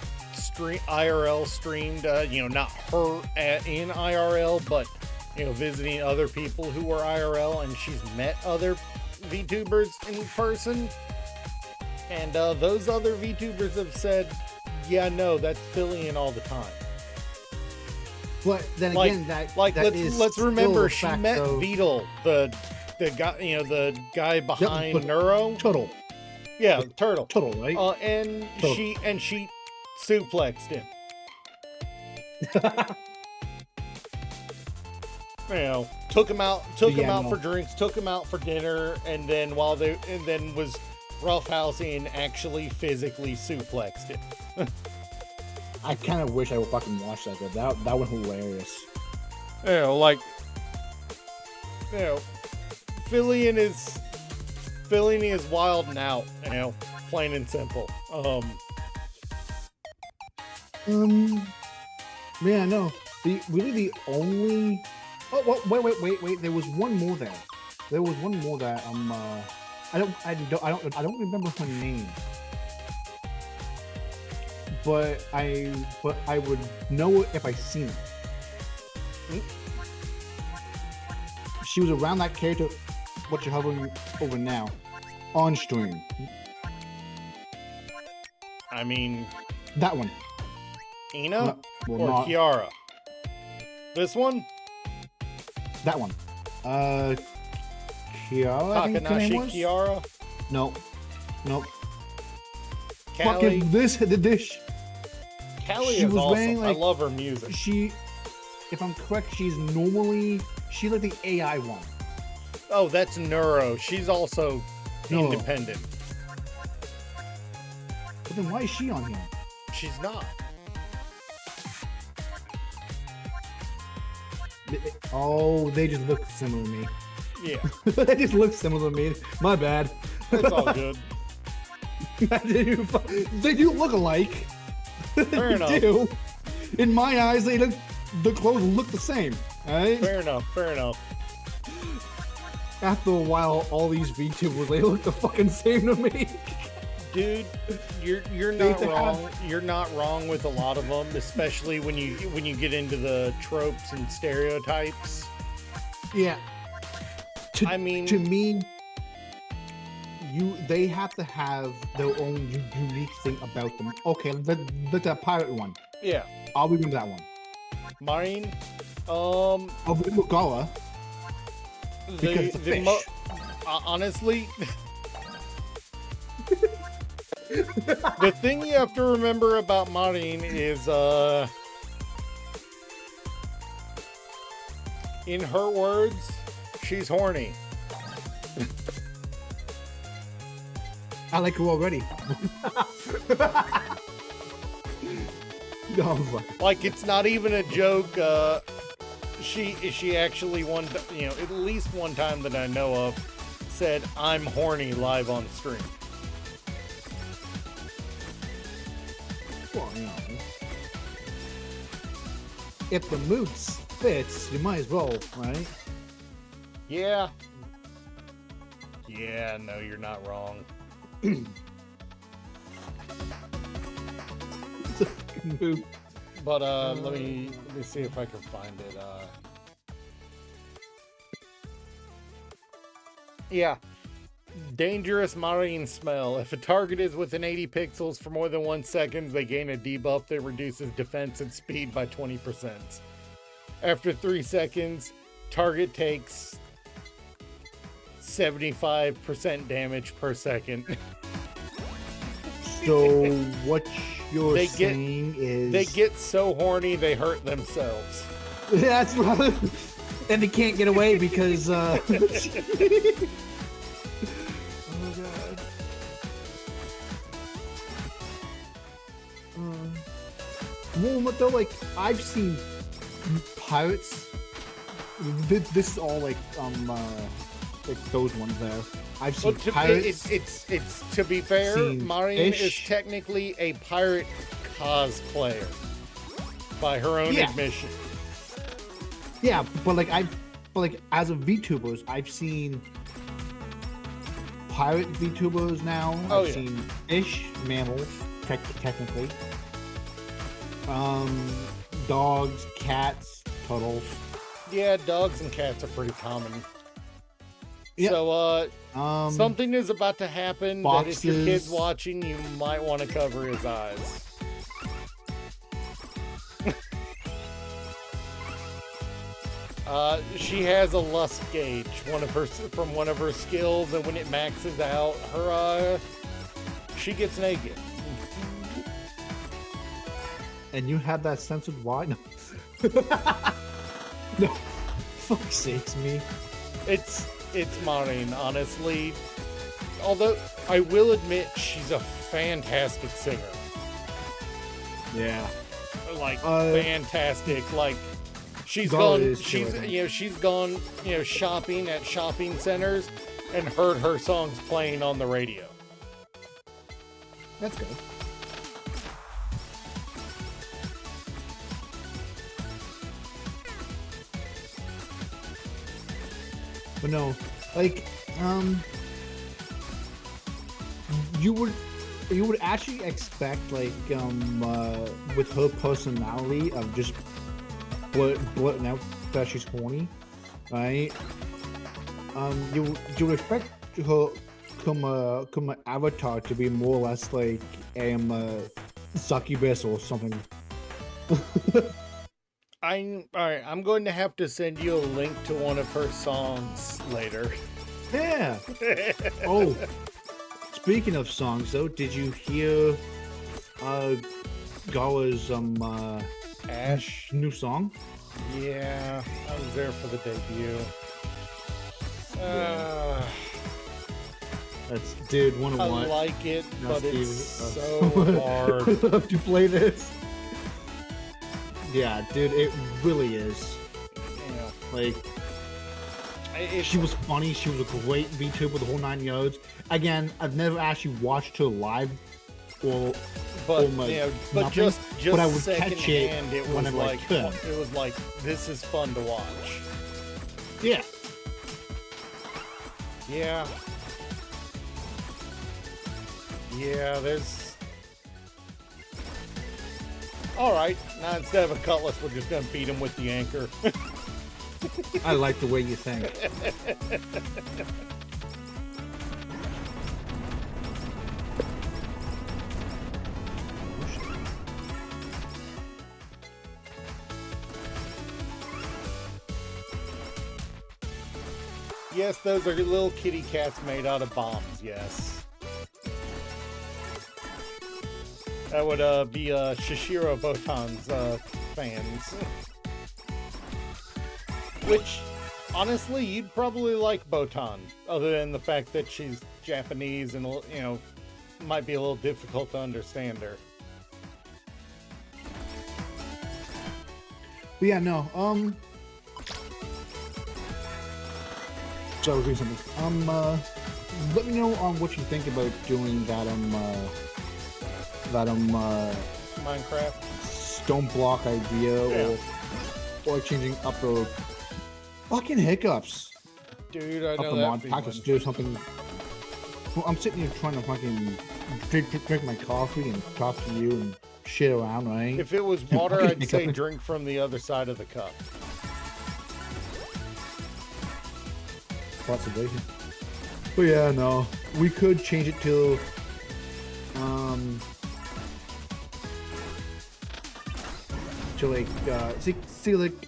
IRL streamed. Not her in IRL, but visiting other people who were IRL, and she's met other VTubers in person. And those other VTubers have said, yeah, no, that's Fillion all the time. But then Like- again, that let's still remember a she fact, met though. Beetle, the guy, the guy behind but- Neuro. Turtle, Yeah, Turtle. right? And Turtle. she suplexed him. Took him out Yeah, no. for drinks, took him out for dinner, and then was roughhousing and actually physically suplexed him. I kind of wish I would fucking watch that. Though. That one hilarious. Fillion is wild and out, plain and simple. Yeah, no. The only. Oh, wait. There was one more there. There was one more that I don't remember her name. But I would know it if I seen it. She was around that character, what you're hovering over now, on stream. I mean, That one. Ina No, well, or not Kiara? This one? that one. Kiara, I think her name Takanashi was? Kiara? Nope. Callie? Fucking the dish. Callie she is was awesome. wearing, I like- love her music. She, if I'm correct, she's like the AI one. Oh, that's Neuro. She's also No. independent. But then why is she on here? She's not. Oh, they just look similar to me. Yeah, They just look similar to me. My bad. it's all good. They do look alike. Fair They enough. do. In my eyes, the clothes look the same. Alright? Fair enough. After a while, all these VTubers, they look the fucking same to me. Dude, you're They not have- wrong. You're not wrong with a lot of them, especially when you get into the tropes and stereotypes. Yeah. I mean- to me, they have to have their own unique thing about them. Okay, let that pirate one. Yeah, I'll remember that one. mine. I'll remember Gala because it's a fish. Honestly, the thing you have to remember about Marin is, in her words, she's horny. I like her already. No, fuck. Like, it's not even a joke. She actually at least one time that I know of, said, "I'm horny" live on stream. Well, if the mood fits, you might as well, right? Yeah. Yeah, no, you're not wrong. Boop. But let me see if I can find it. Yeah. Dangerous marine smell. If a target is within 80 pixels for more than 1 second, they gain a debuff that reduces defense and speed by 20%. After 3 seconds, target takes 75% damage per second. So what you're saying is they get so horny they hurt themselves. That's right. And they can't get away because oh god. Well, what though? Like I've seen pirates. This is all like those ones there. I've seen pirates. It's to be fair, Marion is technically a pirate cosplayer by her own admission. Yeah, but like as a VTubers, I've seen pirate VTubers now. I've seen fish, mammals, technically. Dogs, cats, turtles. Yeah, dogs and cats are pretty common. Yep. So, something is about to happen boxes. That if your kid's watching, you might want to cover his eyes. She has a lust gauge, from one of her skills, and when it maxes out, she gets naked. And you have that censored why? No. No. Fuck sakes me. It's Maureen, honestly. Although, I will admit, she's a fantastic singer. Yeah. Like, fantastic. Like, she's gone shopping at shopping centers and heard her songs playing on the radio. That's good. But no, like, you would actually expect, like, with her personality of just blurting out that she's horny, right? You would expect her come avatar to be more or less like a succubus or something. Alright, I'm going to have to send you a link to one of her songs later. Yeah. Oh, speaking of songs though, did you hear Gala's Ash new song? Yeah, I was there for the debut. That's dude, one of I what? like it, No, but Steve, it's so hard to play this. Yeah, dude, it really is. Yeah. Like, she was funny. She was a great VTuber with the whole 9 yards. Again, I've never actually watched her live, but just but I would catch it when I could. It was like, this is fun to watch. Yeah. Yeah. Yeah, there's... Alright, now instead of a cutlass, we're just gonna beat him with the anchor. I like the way you think. Yes, those are little kitty cats made out of bombs, yes. That would be Shishiro Botan's fans. Which, honestly, you'd probably like Botan, other than the fact that she's Japanese and, you know, might be a little difficult to understand her. But yeah, no, so I was doing something. Let me know what you think about doing that, Minecraft? Stone block idea, or changing up the fucking hiccups. Dude, I know up the that mod pack to do something. Well, I'm sitting here trying to fucking drink my coffee and talk to you and shit around, right? If it was water, I'd Make say up- drink from the other side of the cup. Possibly. But yeah, no. We could change it to like see like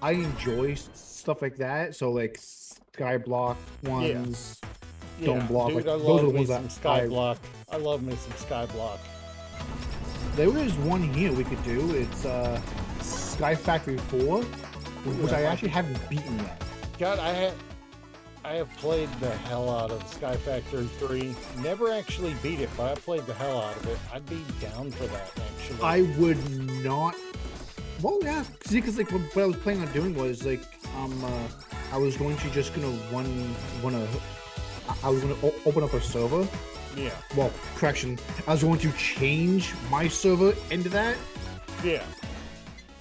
I enjoy stuff like that. So like skyblock ones, dome block, dude, like I those love are the me ones some that skyblock. I love me some skyblock. There is one here we could do. It's Sky Factory 4, which I actually haven't beaten yet. God, I have played the hell out of Sky Factory 3. Never actually beat it, but I played the hell out of it. I'd be down for that, actually. I would not. Well, yeah, see, because like what I was planning on doing was like I was going to just gonna I was gonna open up a server. Yeah. Well, correction, I was going to change my server into that. Yeah.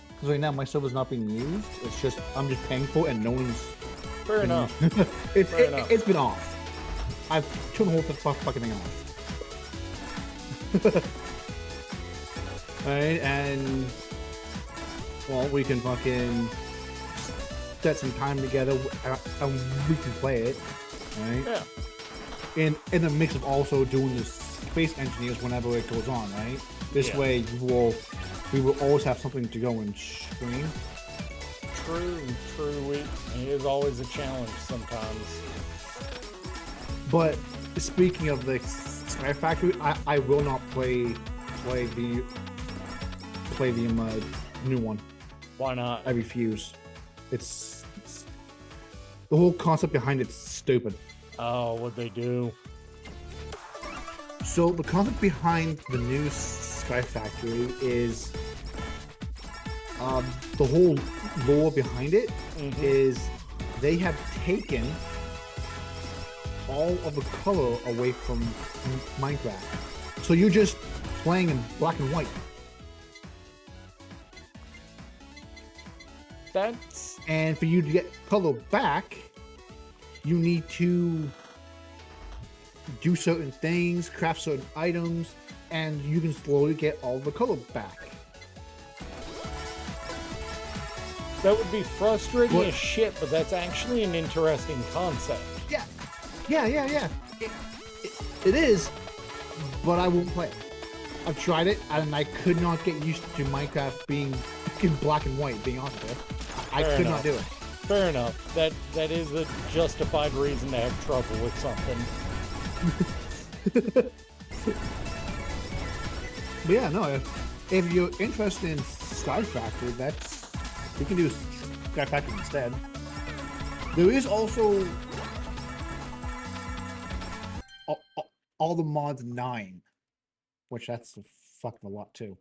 Because right now my server's not being used. It's just I'm just paying for it and no one's. Fair enough. Fair enough. It's been off. I've turned the whole fucking thing off. Alright, and well, we can fucking set some time together and we can play it. Right? Yeah. In the mix of also doing the Space Engineers whenever it goes on, right? This Yeah. way we will always have something to go and stream. True. It is always a challenge sometimes. But speaking of the Sky Factory, I will not play the new one. Why not? I refuse. It's the whole concept behind it's stupid. Oh, what'd they do? So the concept behind the new Sky Factory is the whole lore behind it is they have taken all of the color away from Minecraft. So you're just playing in black and white. And for you to get color back, you need to do certain things, craft certain items, and you can slowly get all the color back. That would be frustrating What? as shit, but that's actually an interesting concept. Yeah. It is, but I won't play it. I've tried it, and I could not get used to Minecraft being in black and white, being honest with you. I Fair could enough. not do it. Fair enough. That is a justified reason to have trouble with something. But yeah, no, if you're interested in Sky Factory, you can do Sky Factory instead. There is also all the mods 9, which that's a fucking a lot too.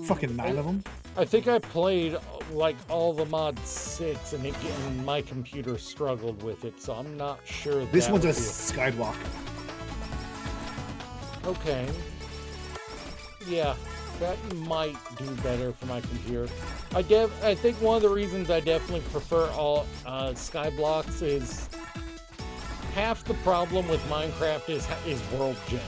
Fucking 9 of them. I think I played like all the mod 6 and my computer struggled with it, so I'm not sure. This that one's a would be skyblock. Okay. Yeah, that might do better for my computer. I think one of the reasons I definitely prefer all Skyblocks is half the problem with Minecraft is world gen.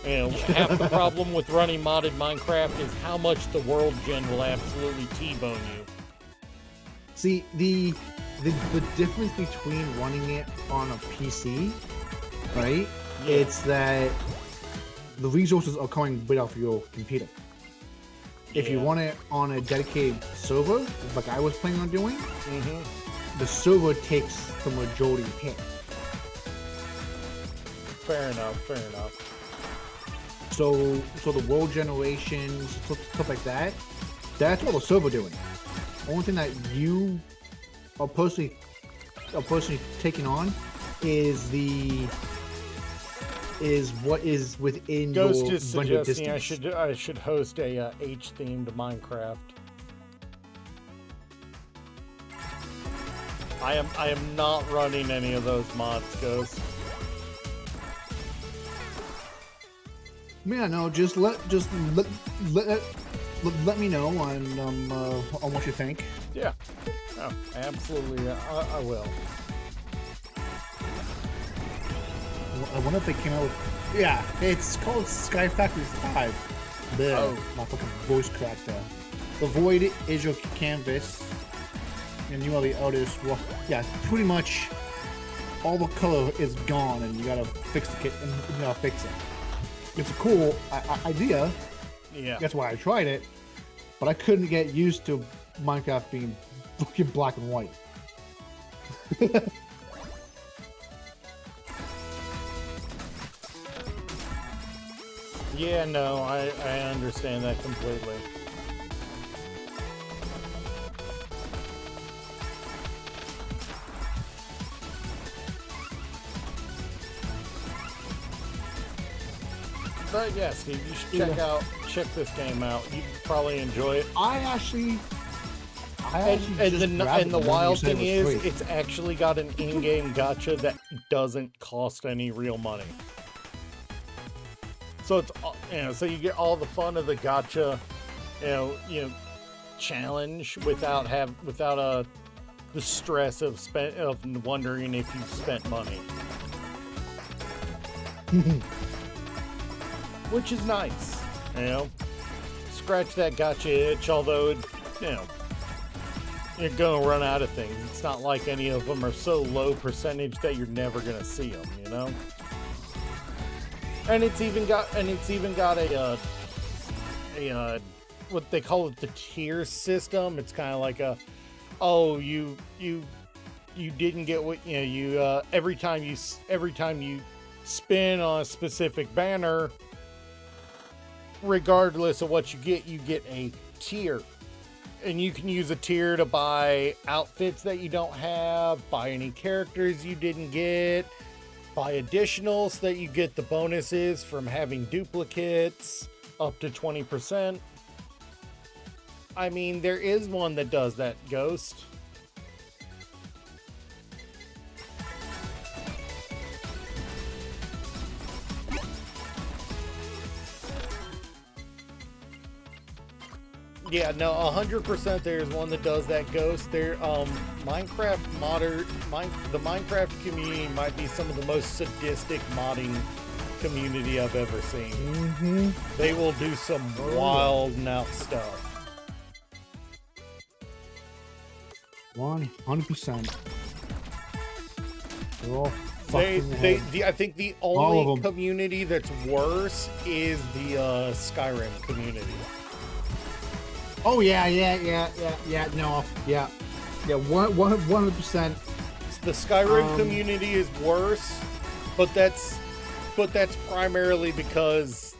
And half the problem with running modded Minecraft is how much the world gen will absolutely T-bone you. See, the difference between running it on a PC, right? Yeah. It's that the resources are coming right off your computer. If you Yeah. run it on a dedicated server, like I was planning on doing, the server takes the majority hit. Fair enough. So the world generations, stuff like that, that's all the server doing. Only thing that you are personally taking on is what is within Ghost your is render suggesting distance. I should host a H-themed Minecraft. I am not running any of those mods, Ghost. Yeah, no, just let me know on what you think. Yeah. Oh, absolutely. I will. I wonder if they came out with. Yeah, it's called Sky Factory 5. The my fucking voice cracked there. The void is your canvas, and you are the artist. Well, yeah, pretty much all the color is gone, and you gotta fix the kit, and you gotta fix it. It's a cool idea. Yeah. That's why I tried it, but I couldn't get used to Minecraft being fucking black and white. Yeah, no, I understand that completely. But yes, Steve, you should check this game out. You'd probably enjoy it. And the wild thing is, free. it's actually got an in-game gacha that doesn't cost any real money. So it's so you get all the fun of the gacha, challenge without the stress of wondering if you've spent money. Which is nice, Scratch that gacha itch, although, you're gonna run out of things. It's not like any of them are so low percentage that you're never gonna see them, And it's even got a what they call it, the tier system. It's kind of like you didn't get what every time you spin on a specific banner, regardless of what you get a tier. And you can use a tier to buy outfits that you don't have, buy any characters you didn't get, buy additionals so that you get the bonuses from having duplicates up to 20%. I mean, there is one that does that, Ghost. Yeah, no, 100% there's one that does that, Ghost. The Minecraft community might be some of the most sadistic modding community I've ever seen. Mm-hmm. They will do some wild and out stuff. 100%. They're all I think the only community that's worse is the Skyrim community. Oh yeah, no, yeah, 100%. The Skyrim community is worse, but that's primarily because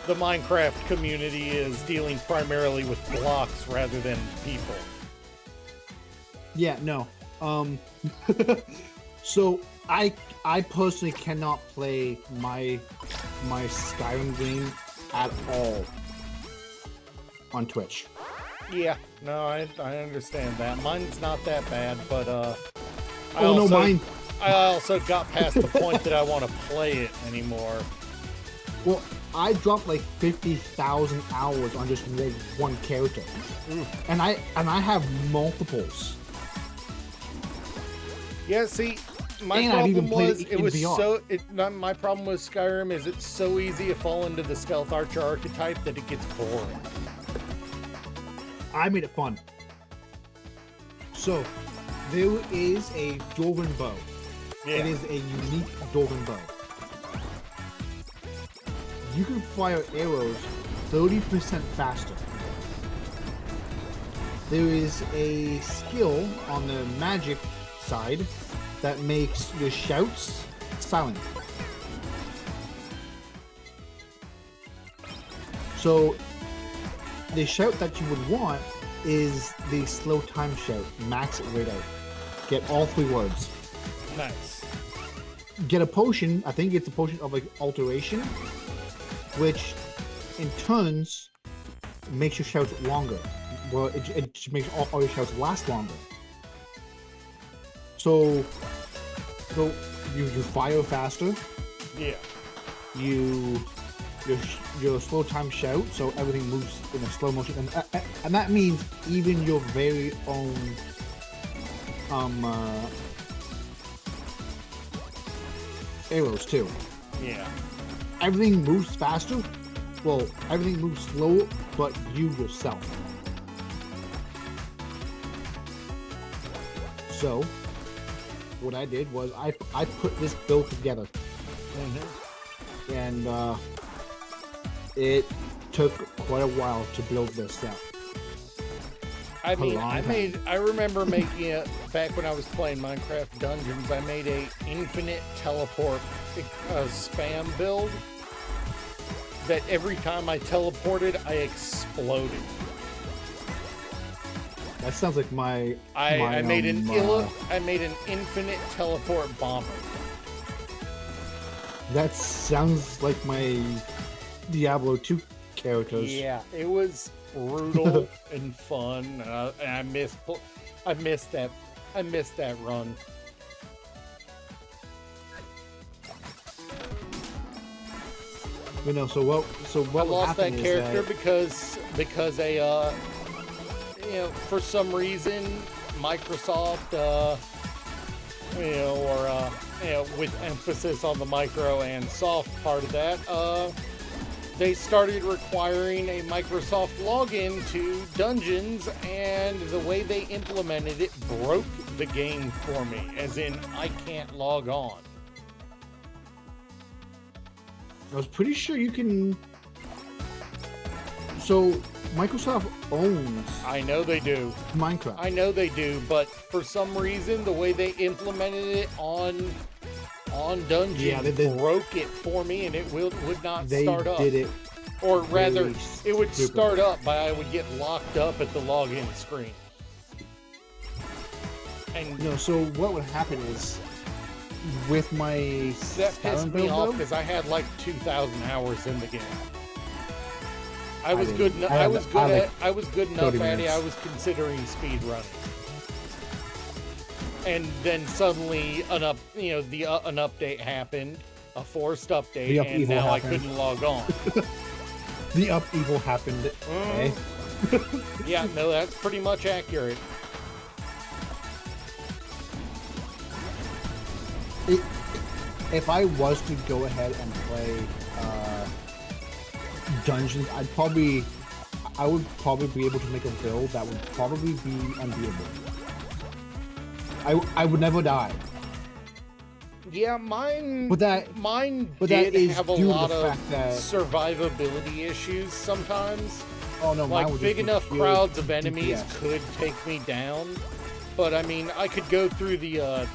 the Minecraft community is dealing primarily with blocks rather than people. Yeah, no. So I personally cannot play my Skyrim game at all on Twitch. Yeah, no, I understand that. Mine's not that bad, but I also got past the point that I want to play it anymore. Well, I dropped like 50,000 hours on just one character, and I have multiples. Yeah, see, my problem was my problem with Skyrim is it's so easy to fall into the stealth archer archetype that it gets boring. I made it fun. So, there is a Dwarven bow. Yeah. It is a unique Dwarven bow. You can fire arrows 30% faster. There is a skill on the magic side that makes your shouts silent. So, the shout that you would want is the slow time shout. Max it right out. Get all 3 words. Nice. Get a potion. I think it's a potion of like alteration, which in turns makes your shouts longer. Well, it makes all your shouts last longer. So you fire faster. Yeah. Your slow time shout, so everything moves in a slow motion, and that means even your very own arrows too. Yeah. Everything moves faster. Well, everything moves slower, but you yourself. So, what I did was I put this build together, and it took quite a while to build this up. I mean, I remember making it back when I was playing Minecraft Dungeons. I made a infinite teleport spam build that every time I teleported, I exploded. That sounds like I made an infinite teleport bomber. That sounds like my Diablo 2 characters. Yeah, it was brutal and fun, and I missed that run. You know, so what I lost that happened character is because for some reason Microsoft with emphasis on the micro and soft part of that, they started requiring a Microsoft login to Dungeons, and the way they implemented it broke the game for me, as in I can't log on. I was pretty sure you can. So Microsoft owns. I know they do. Minecraft. I know they do, but for some reason, the way they implemented it on Dungeons broke it for me, and it would not start up. They did it. Or rather, it would stupid. start up, but I would get locked up at the login screen. And No, so what would happen is, with my that pissed Skyrim me off build, because I had like 2,000 hours in the game. I was didn't. good. I I was good like at. I was good enough 30 at it. minutes. I was considering speed running. And then suddenly an update happened, a forced update, The and upheaval now happened. I couldn't log on. the upheaval happened. Eh? Yeah, no, that's pretty much accurate. If I was to go ahead and play Dungeons, I would probably be able to make a build that would probably be unbeatable. I would never die. Yeah, mine But that did is have a due to lot the of fact that- survivability issues sometimes. Oh no, mine Like was big just enough pure crowds of enemies DPS. could take me down. But I mean, I could go through the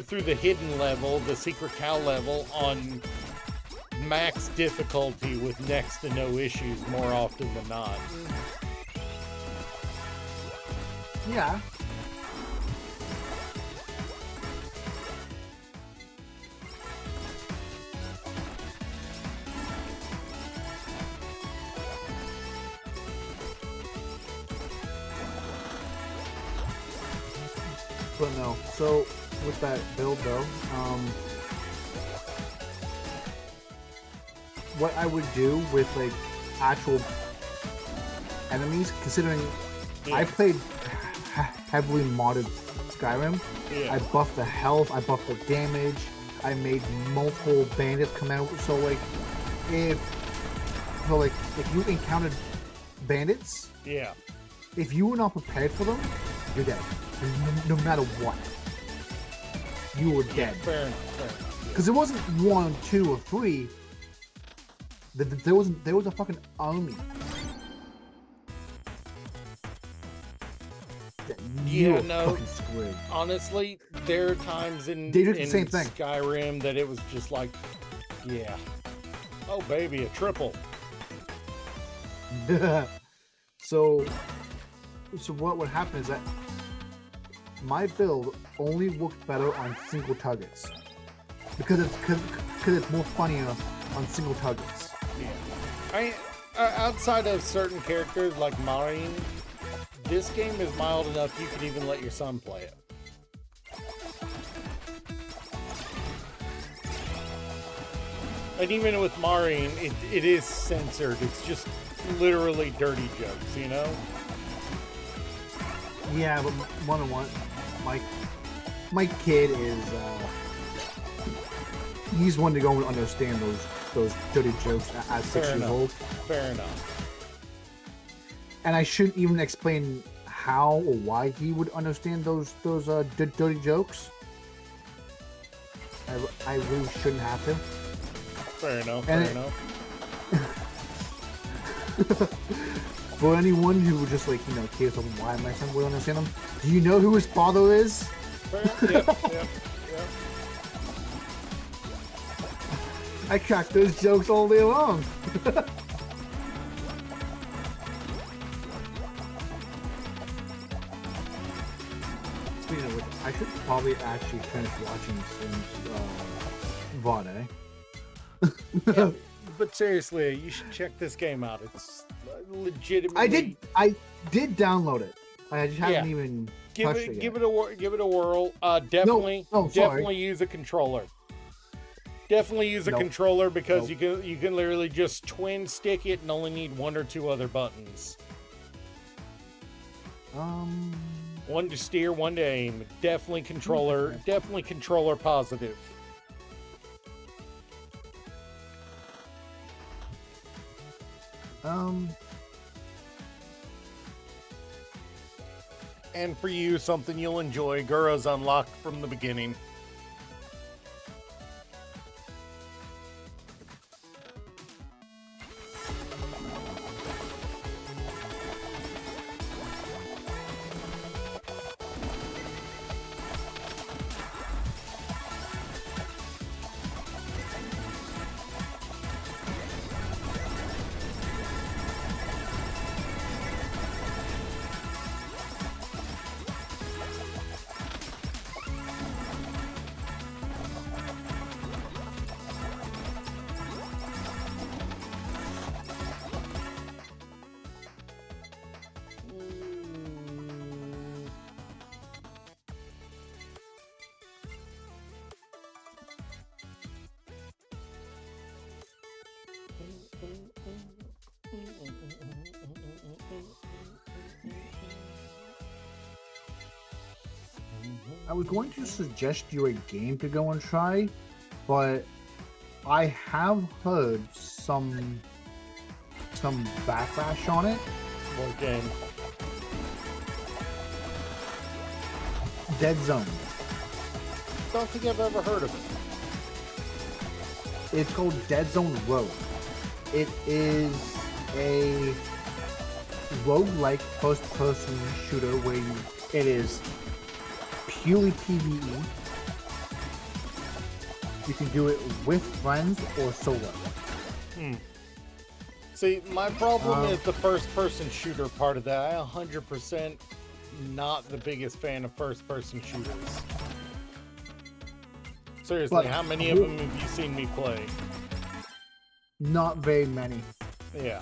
through the hidden level, the secret cow level on max difficulty with next to no issues more often than not. Yeah. But no, so with that build though, what I would do with like actual enemies, considering I played heavily modded Skyrim, Yeah. I buffed the health, I buffed the damage, I made multiple bandits come out. So like, if you encountered bandits, Yeah. if you were not prepared for them, you're dead. No matter what, you were dead. Fair enough. Because it wasn't 1, 2, or 3. There was a fucking army. You Yeah, were no. fucking screwed. Honestly, there are times in They did the same thing. Skyrim that it was just like, yeah. Oh baby, a triple. so what would happen is that my build only worked better on single targets because it's more funnier on single targets. Yeah. Outside of certain characters like Marine, this game is mild enough you can even let your son play it. And even with Marine, it is censored. It's just literally dirty jokes, you know? Yeah, but one-on-one, my kid is he's one to go and understand those dirty jokes at 6 years old. Fair enough. And I shouldn't even explain how or why he would understand those dirty jokes. I really shouldn't have to. Fair enough. For anyone who would just cares of why my son would understand them, do you know who his father is? Yep. I crack those jokes all day long. Speaking of which, I should probably actually finish watching Sims VOD. Yeah, but seriously, you should check this game out. It's legitimately. I did download it. I just haven't even touched it yet. Give it a whirl. Definitely use a controller. Definitely use a controller because you can literally just twin stick it and only need 1 or 2 other buttons. One to steer, one to aim. Definitely controller. Definitely controller positive. And for you, something you'll enjoy. Guro's unlocked from the beginning. I was going to suggest you a game to go and try, but I have heard some backlash on it. What game? Dead Zone. Don't think I've ever heard of it. It's called Dead Zone Rogue. It is a roguelike first-person shooter where it is purely PvE. You can do it with friends or solo. See, my problem is the first-person shooter part of that. I 100% not the biggest fan of first-person shooters. Seriously, how many of them have you seen me play? Not very many. Yeah.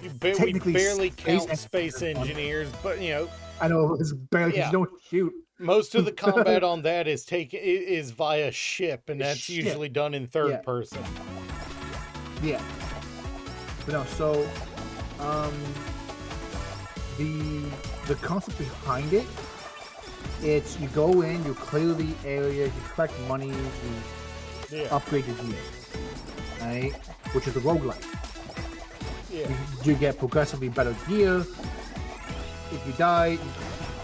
We barely count Space Engineers, but I know it's barely you don't shoot. Most of the combat on that is via ship, and that's usually done in third person. Yeah. But no, so the concept behind it, it's you go in, you clear the area, you collect money, you upgrade your gear. Right? Which is a roguelike. Yeah. You get progressively better gear. If you die,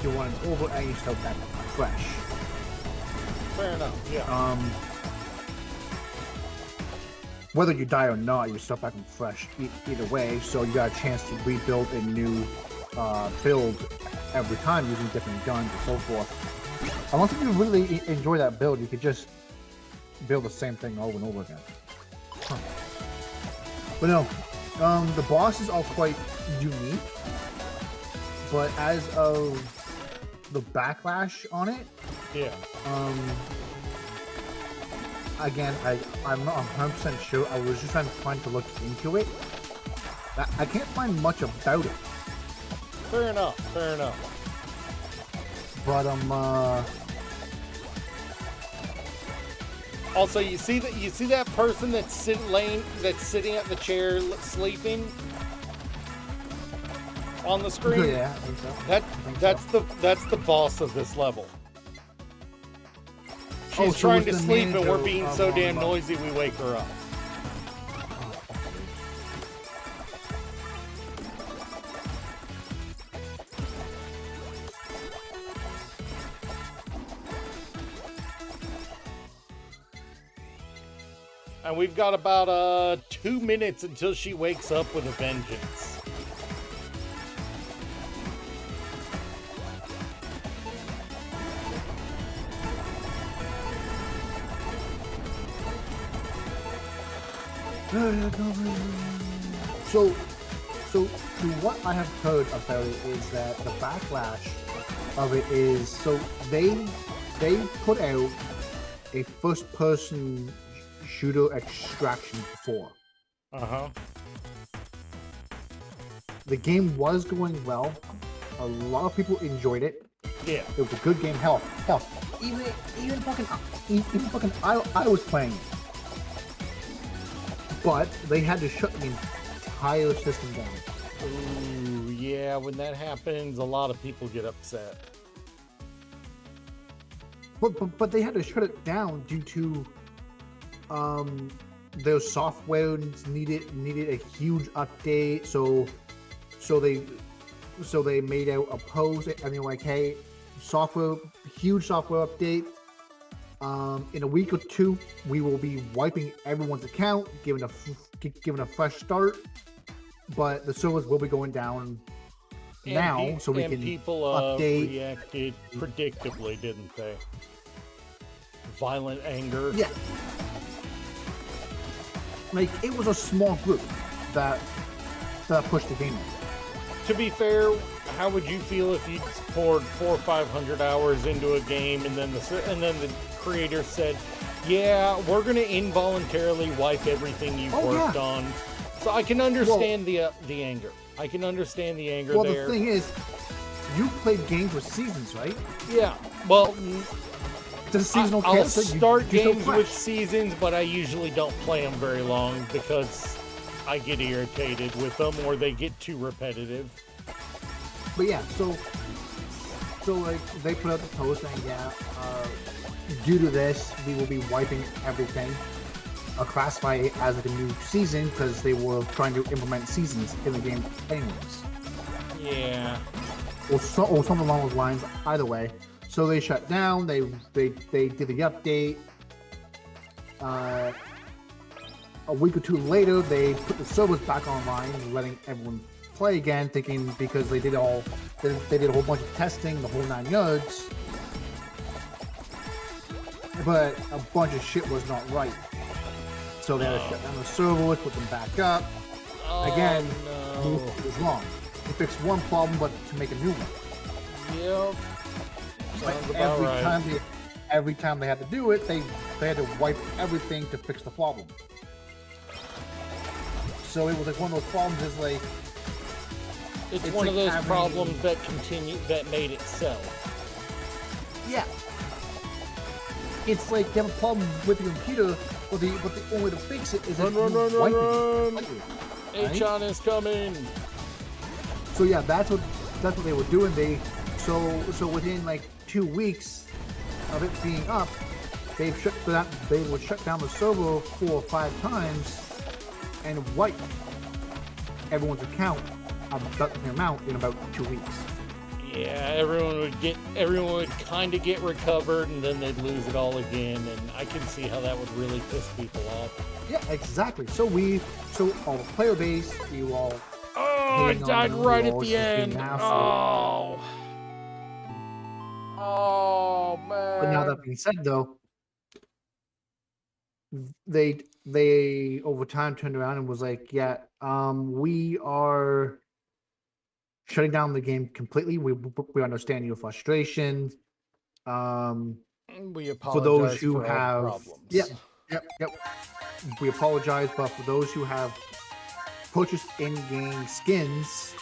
your one is over and you start back fresh. Fair enough, yeah. Whether you die or not, you start back fresh either way, so you got a chance to rebuild a new build every time using different guns and so forth. Unless you really enjoy that build, you could just build the same thing over and over again. But no, the bosses are quite unique, but as of the backlash on it, again, I'm not 100% sure. I was just trying to look into it. I can't find much about it. Fair enough. But also, you see that person that's sitting at the chair sleeping on the screen? Yeah, I think so. That's the boss of this level. She's so trying it's to the sleep and we're manager being of so On damn the Bus. noisy we wake her up. And we've got about 2 minutes until she wakes up with a vengeance. So to what I have heard about it is that the backlash of it is so they put out a first person shooter Extraction before. Uh-huh. The game was going well. A lot of people enjoyed it. Yeah. It was a good game. Hell, even fucking I was playing it. But they had to shut the entire system down. Ooh, yeah, when that happens, a lot of people get upset. But they had to shut it down due to their software needed a huge update. So they made out a post. I mean, like, hey, huge software update. In a week or two, we will be wiping everyone's account, giving a fresh start. But the servers will be going down now, so we can people update. Reacted predictably, didn't they? Violent anger. Yeah, like it was a small group that pushed the game. To be fair, how would you feel if you poured 400 or 500 hours into a game and then the creator said, "Yeah, we're gonna involuntarily wipe everything you've worked on." So I can understand the anger. I can understand the anger there. Well, the thing is, you played games with seasons, right? Yeah. Well, the seasonal I'll character, start you still games play. with seasons, but I usually don't play them very long because I get irritated with them or they get too repetitive. But yeah, so like they put out the post saying, due to this, we will be wiping everything. Classify it as like a new season because they were trying to implement seasons in the game anyways. Yeah. Or something along those lines. Either way, so they shut down. They did the update. A week or two later, they put the servers back online, letting everyone play again, thinking because they did a whole bunch of testing, the whole 9 yards. But a bunch of shit was not right. So they had to shut down the servers, put them back up. Again, it was wrong. They fixed one problem, but to make a new one. Yep. But Sounds about right. every time they had to do it, they had to wipe everything to fix the problem. So it was like one of those problems is like... It's one of those having... problems that made itself. Yeah. It's like you have a problem with your computer, but the only way to fix it is Run! H-on is coming! So yeah, that's what they were doing. So within like 2 weeks of it being up, they would shut down the server 4 or 5 times and wipe everyone's account about the amount in about 2 weeks. Yeah, everyone would kind of get recovered, and then they'd lose it all again. And I can see how that would really piss people off. Yeah, exactly. So all the player base, you all. Oh, it died right at the end. Oh. Oh man. But now that being said, though, they over time turned around and was like, yeah, we are shutting down the game completely. We understand your frustrations. We apologize for those who have problems. Yep. We apologize, but for those who have purchased in-game skins,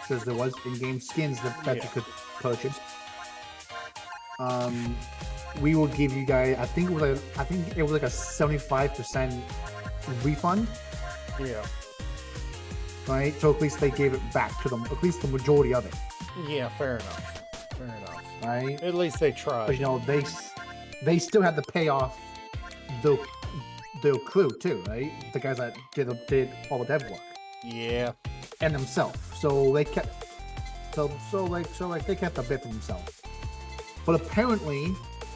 because there was in-game skins that you could purchase, we will give you guys. I think it was like a 75% refund. Yeah. Right. So at least they gave it back to them. At least the majority of it. Yeah. Fair enough. Right. At least they tried. But they still had to pay off the crew too, right? The guys that did all the dev work Yeah. and themselves. So they kept so they kept a bit for themselves. But apparently,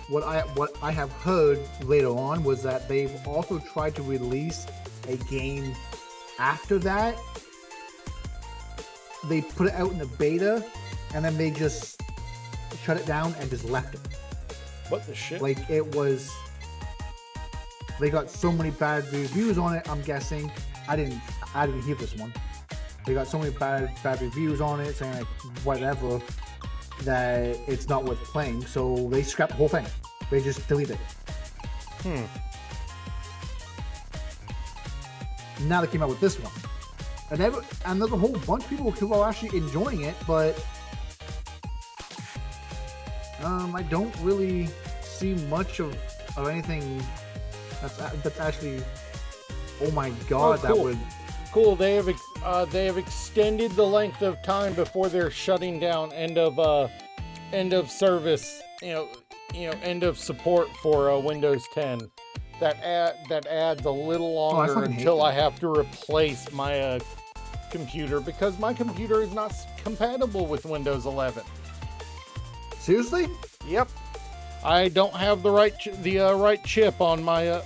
what I have heard later on was that they've also tried to release a game after that. They put it out in the beta, and then they just shut it down and just left it. What the shit? Like it was. They got so many bad reviews on it. I'm guessing. I didn't hear this one. They got so many bad reviews on it, saying like whatever, that it's not worth playing. So they scrapped the whole thing. They just deleted it. Now they came out with this one, and there's a whole bunch of people who are actually enjoying it, but I don't really see much of anything that's actually. Oh my god, cool. that would. Cool. They have extended the length of time before they're shutting down. End of service. End of support for Windows 10. That adds a little longer until I have to replace my computer, because my computer is not compatible with Windows 11. Seriously? Yep. I don't have the right right chip on my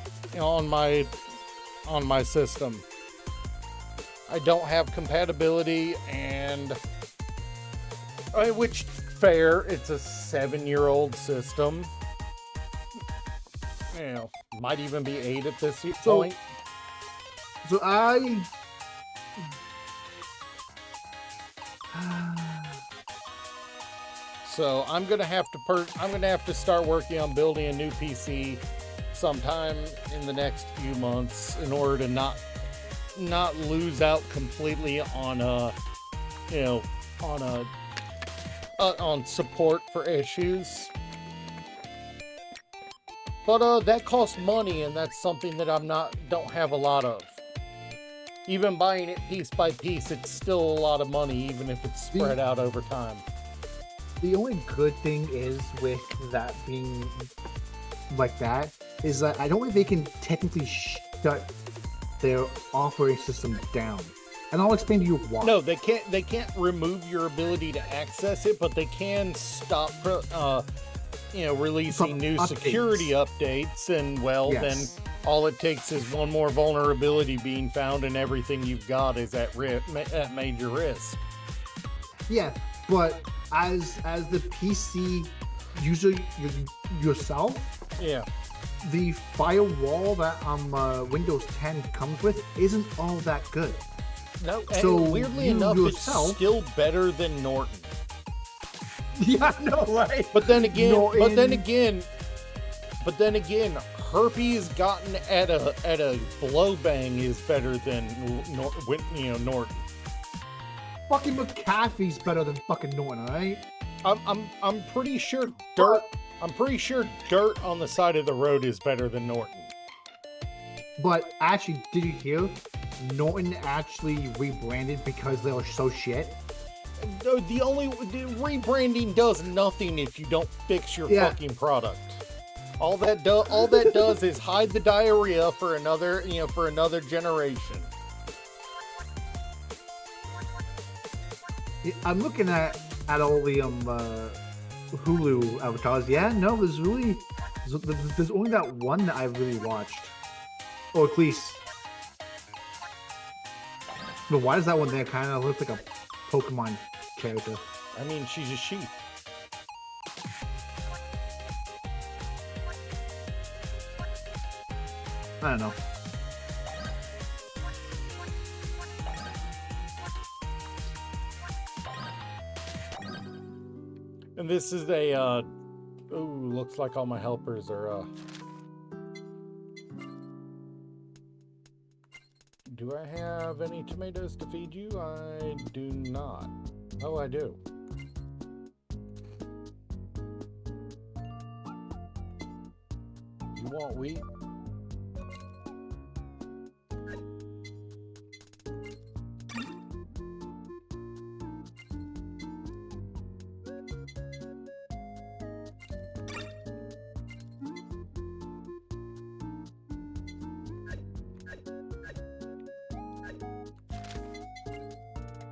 system. I don't have compatibility, and which fair, it's a 7-year-old system. Might even be 8 at this point. So So I'm gonna have to start working on building a new PC sometime in the next few months in order to not lose out completely on on support for issues. But that costs money, and that's something that don't have a lot of. Even buying it piece by piece, it's still a lot of money, even if it's spread out over time. The only good thing is with that being like that is that I don't think they can technically shut their operating system down. And I'll explain to you why. No, they can't. They can't remove your ability to access it, but they can stop, releasing new security updates. And then all it takes is one more vulnerability being found, and everything you've got is at major risk. Yeah, but as the PC user yourself, the firewall that Windows 10 comes with isn't all that good. No, so weirdly enough, it's still better than Norton. Yeah, I know, right? But then again, Herpes gotten at a blow bang is better than Norton. Fucking McAfee's better than fucking Norton, right? I'm pretty sure dirt. I'm pretty sure dirt on the side of the road is better than Norton. But actually, did you hear? Norton actually rebranded because they were so shit. The rebranding does nothing if you don't fix your fucking product. All that does is hide the diarrhea for another generation. I'm looking at all the Hulu avatars. Yeah, no, there's only that one that I've really watched, or at least. But why does that one there kind of look like a Pokemon character? I mean, she's a sheep. I don't know. And this is a, looks like all my helpers are, do I have any tomatoes to feed you? I do not. Oh, I do. You want wheat?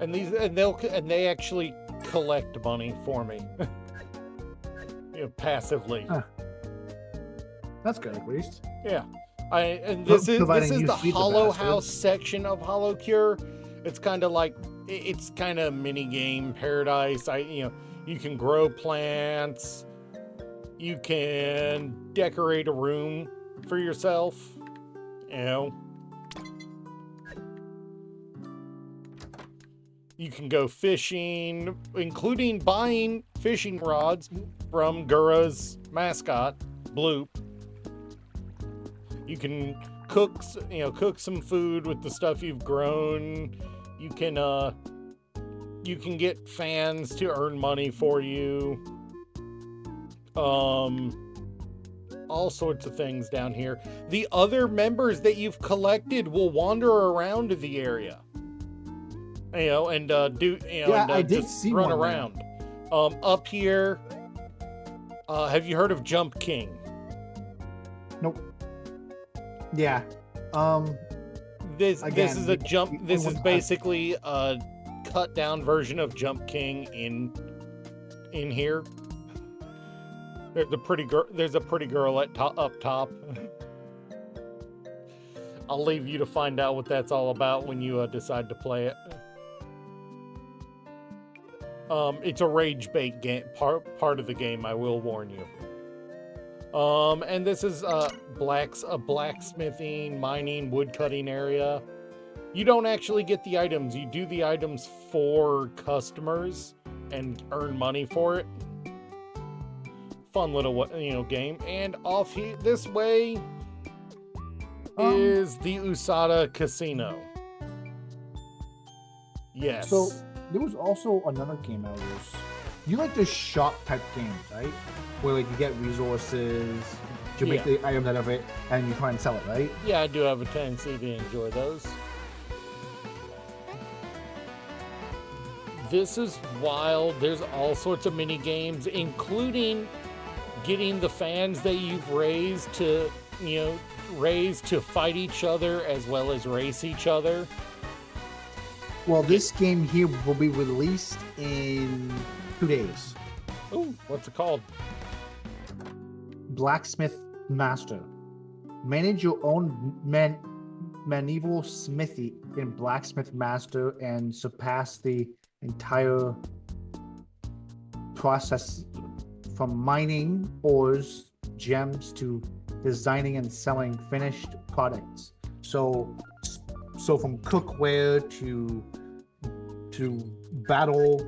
And they actually collect money for me, passively. Huh. That's good, at least. Yeah. This is the Hollow House section of Hollow Cure. It's kind of like mini game paradise. You can grow plants. You can decorate a room for yourself. You can go fishing, including buying fishing rods from Gura's mascot, Bloop. You can cook some food with the stuff you've grown. You can get fans to earn money for you. All sorts of things down here. The other members that you've collected will wander around the area. I did see run around. Up here, have you heard of Jump King? Nope. Yeah. This is basically a cut down version of Jump King in here. There's a pretty girl up top. I'll leave you to find out what that's all about when you decide to play it. It's a rage bait game, part of the game, I will warn you. And this is a blacksmithing, mining, woodcutting area. You don't actually get the items. You do the items for customers and earn money for it. Fun little game. And off here this way is the Usada Casino. Yes. So there was also another game I was. You like the shop type games, right? Where like you get resources, you make the item out of it, and you try and sell it, right? Yeah, I do have a tendency to enjoy those. This is wild. There's all sorts of mini games, including getting the fans that you've raised to fight each other as well as race each other. Well, this game here will be released in 2 days. Ooh, what's it called? Blacksmith Master. Manage your own medieval smithy in Blacksmith Master and surpass the entire process from mining ores, gems, to designing and selling finished products. So from cookware to battle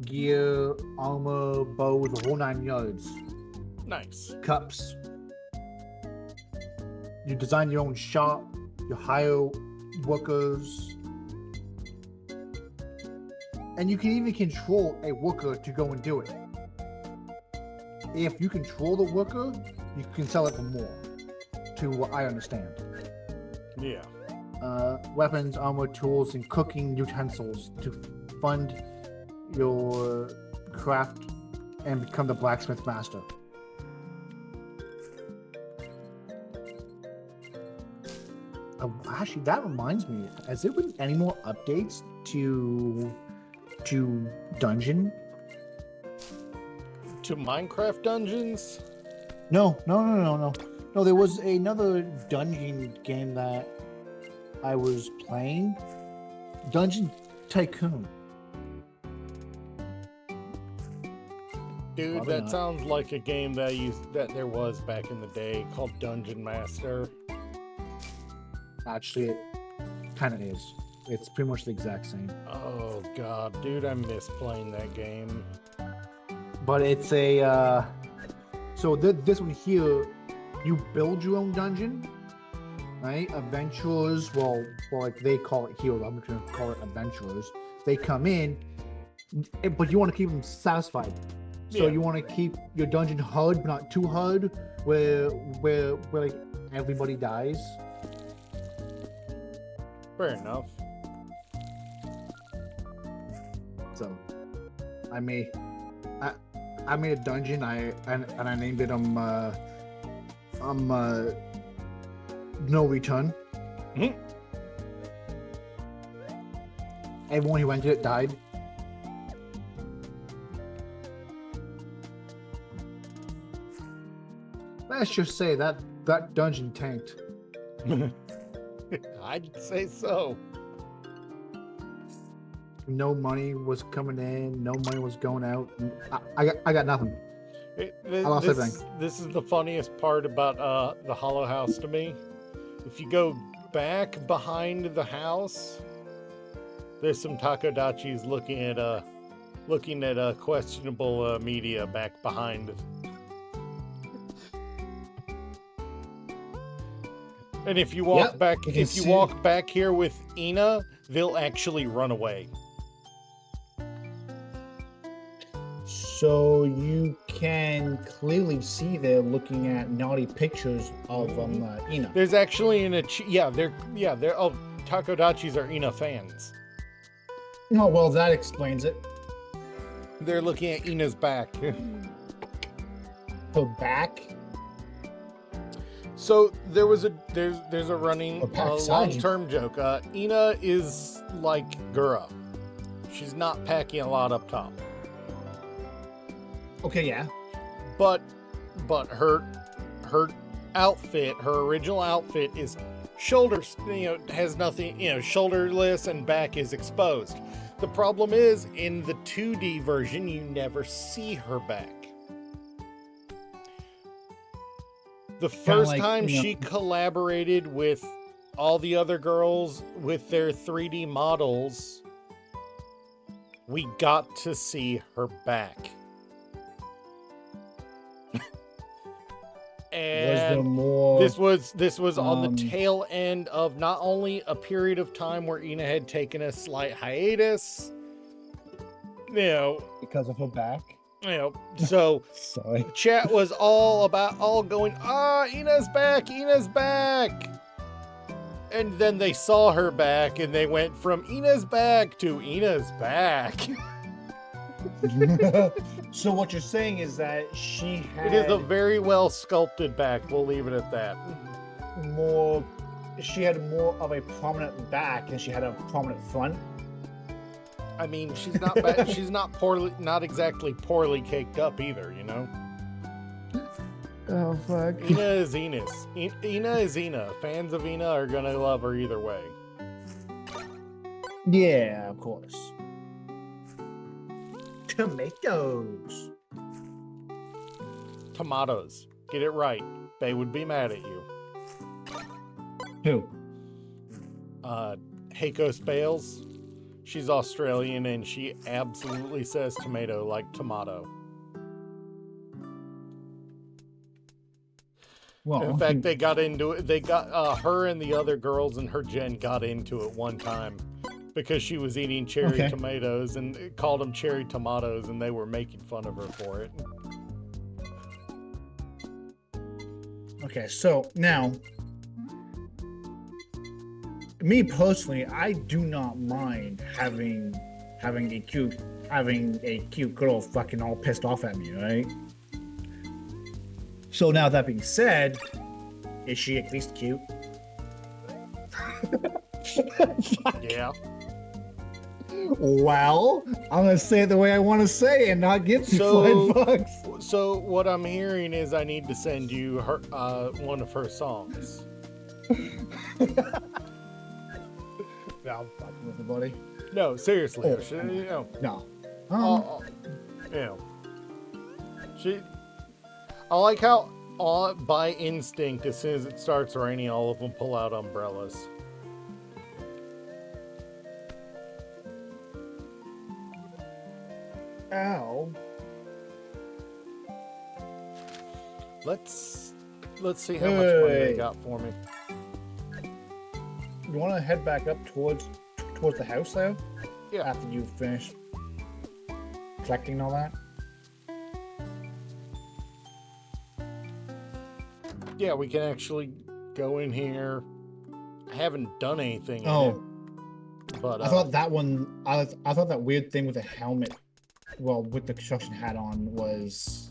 gear, armor, bows, the whole 9 yards. Nice. Cups. You design your own shop. You hire workers. And you can even control a worker to go and do it. If you control the worker, you can sell it for more, to what I understand. Yeah. Weapons, armor, tools, and cooking utensils to fund your craft and become the blacksmith master. Actually, that reminds me, has there been any more updates to Dungeon? To Minecraft Dungeons? No. No, there was another dungeon game that I was playing. Dungeon Tycoon. Dude, Probably that not. sounds like a game that there was back in the day called Dungeon Master. Actually, it kind of is. It's pretty much the exact same. Oh god, dude, I miss playing that game. But it's a so this one here, you build your own dungeon, right? Adventurers, well, like they call it here, I'm gonna call it adventurers. They come in, but you want to keep them satisfied. So you want to keep your dungeon hard, but not too hard, where like everybody dies. Fair enough. So I made a dungeon. I named it No Return. Mm-hmm. everyone who entered it died. Let's just say that dungeon tanked. I'd say so. No money was coming in. No money was going out. I got nothing. I lost everything. This is the funniest part about the Hollow House to me. If you go back behind the house, there's some takodachis looking at questionable media back behind. And if you walk walk back here with Ina, they'll actually run away. So you can clearly see they're looking at naughty pictures of Ina. There's actually they're takodachis are Ina fans. Oh well, that explains it. They're looking at Ina's back. Her back. So there's a running long-term joke. Ina is like Gura. She's not packing a lot up top. Okay, yeah. But her outfit, her original outfit is shoulders, has nothing, shoulderless and back is exposed. The problem is in the 2D version you never see her back. The first time she collaborated with all the other girls with their 3D models, we got to see her back. And this was on the tail end of not only a period of time where Ina had taken a slight hiatus, because of her back. So sorry. Chat was all going, Ina's back, Ina's back. And then they saw her back and they went from Ina's back to Ina's back. So what you're saying is that she had... It is a very well sculpted back. We'll leave it at that. She had more of a prominent back and she had a prominent front. I mean, she's not bad. She's not exactly poorly caked up either, Oh, fuck. Ina is Enos. Ina is Ina. Fans of Ina are gonna love her either way. Yeah, of course. Tomatoes. Tomatoes. Get it right. They would be mad at you. Who? Heiko Spales. She's Australian and she absolutely says tomato like tomato. Well, in fact, they got into it. They got her and the other girls in her gen got into it one time because she was eating cherry tomatoes and called them cherry tomatoes, and they were making fun of her for it. Okay, so now, me personally, I do not mind having a cute girl fucking all pissed off at me, right? So now that being said, is she at least cute? Yeah. Well, I'm gonna say it the way I want to say it and not give you $5. So what I'm hearing is I need to send you her one of her songs. No, I'm fucking with the buddy. No, seriously. No. I like how by instinct, as soon as it starts raining, all of them pull out umbrellas. Ow. Let's see how much money they got for me. You want to head back up towards the house there? Yeah. After you finish collecting all that? Yeah, we can actually go in here. I haven't done anything in it. But I thought that one, I thought that weird thing with the helmet, well, with the construction hat on was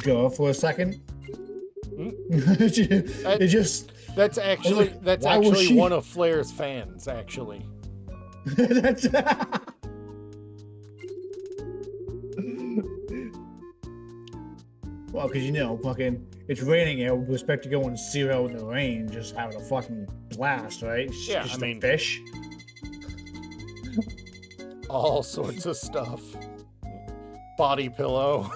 go for a second. That's actually one of Flair's fans, actually. That's well, because you know, fucking, it's raining here. We expect to go in 0 in the rain, just having a fucking blast, right? Yeah, Just I a mean- fish. All sorts of stuff. Body pillow.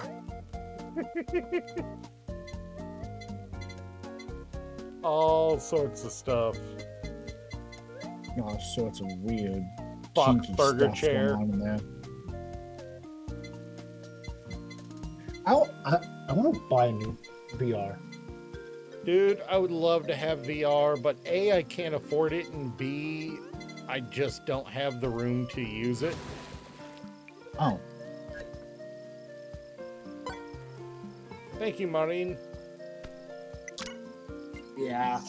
All sorts of stuff. All sorts of weird, Fuck kinky burger stuff chair. going on in there. I want to buy a new VR. Dude, I would love to have VR, but A, I can't afford it, and B, I just don't have the room to use it. Oh, Thank you, Maureen. yeah.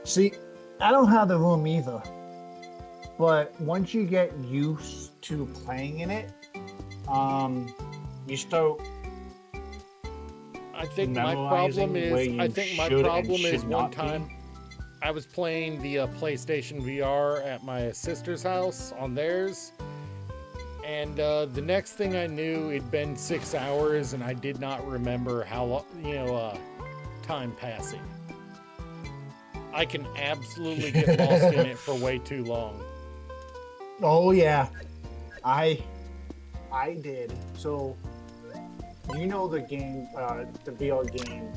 See, I don't have the room either. But once you get used to playing in it, you start I think my memorizing problem where is, you I think my should and problem is should one not be. time I was playing the PlayStation VR at my sister's house on theirs. And the next thing I knew, it'd been 6 hours, and I did not remember how long, time passing. I can absolutely get lost in it for way too long. Oh yeah, I did. So you know the game, the VR game,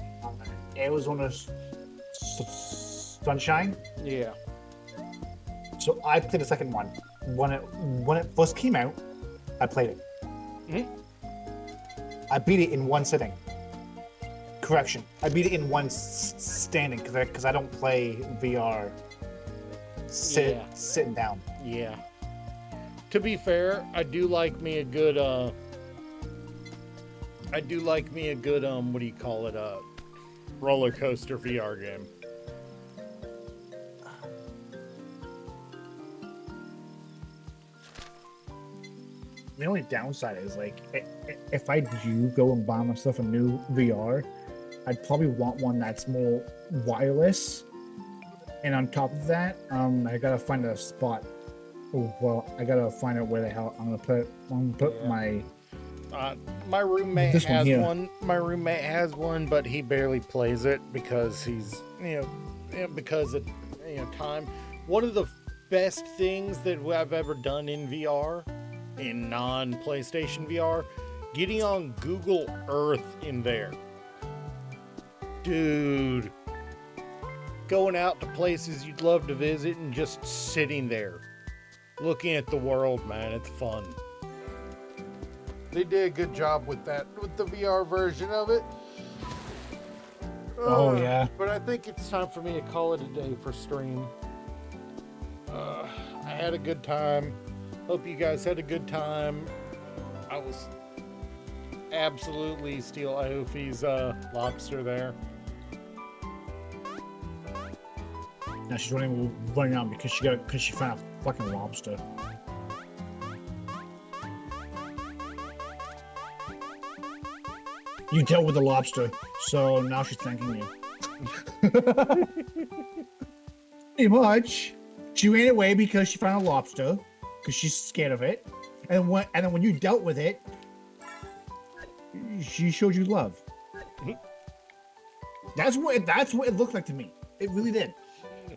Arizona Sunshine. Yeah. So I played the second one when it first came out. I played it. Mhm. I beat it in one sitting. Correction, I beat it in one standing because I don't play VR sitting down. Yeah. To be fair, I do like me a good what do you call it, roller coaster VR game. The only downside is like if I do go and buy myself a new VR, I'd probably want one that's more wireless. And on top of that, I gotta find a spot. Well, I gotta find out where the hell I'm gonna put Yeah. my. My roommate This one has here. one. My roommate has one, but he barely plays it because he's, because of, time. One of the best things that I've ever done in VR, in non-PlayStation VR, getting on Google Earth in there. Dude. Going out to places you'd love to visit and just sitting there. Looking at the world, man. It's fun. They did a good job with that, with the VR version of it. Oh, yeah. But I think it's time for me to call it a day for stream. I had a good time. Hope you guys had a good time. I was absolutely Steel Aofi's lobster there. Now she's running around because she found a fucking lobster. You dealt with the lobster, so now she's thanking you. Pretty much. She ran away because she found a lobster, because she's scared of it. And then when you dealt with it, she showed you love. That's what it looked like to me. It really did.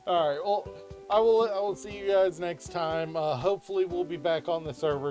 All right. Well, I will see you guys next time. Hopefully, we'll be back on the server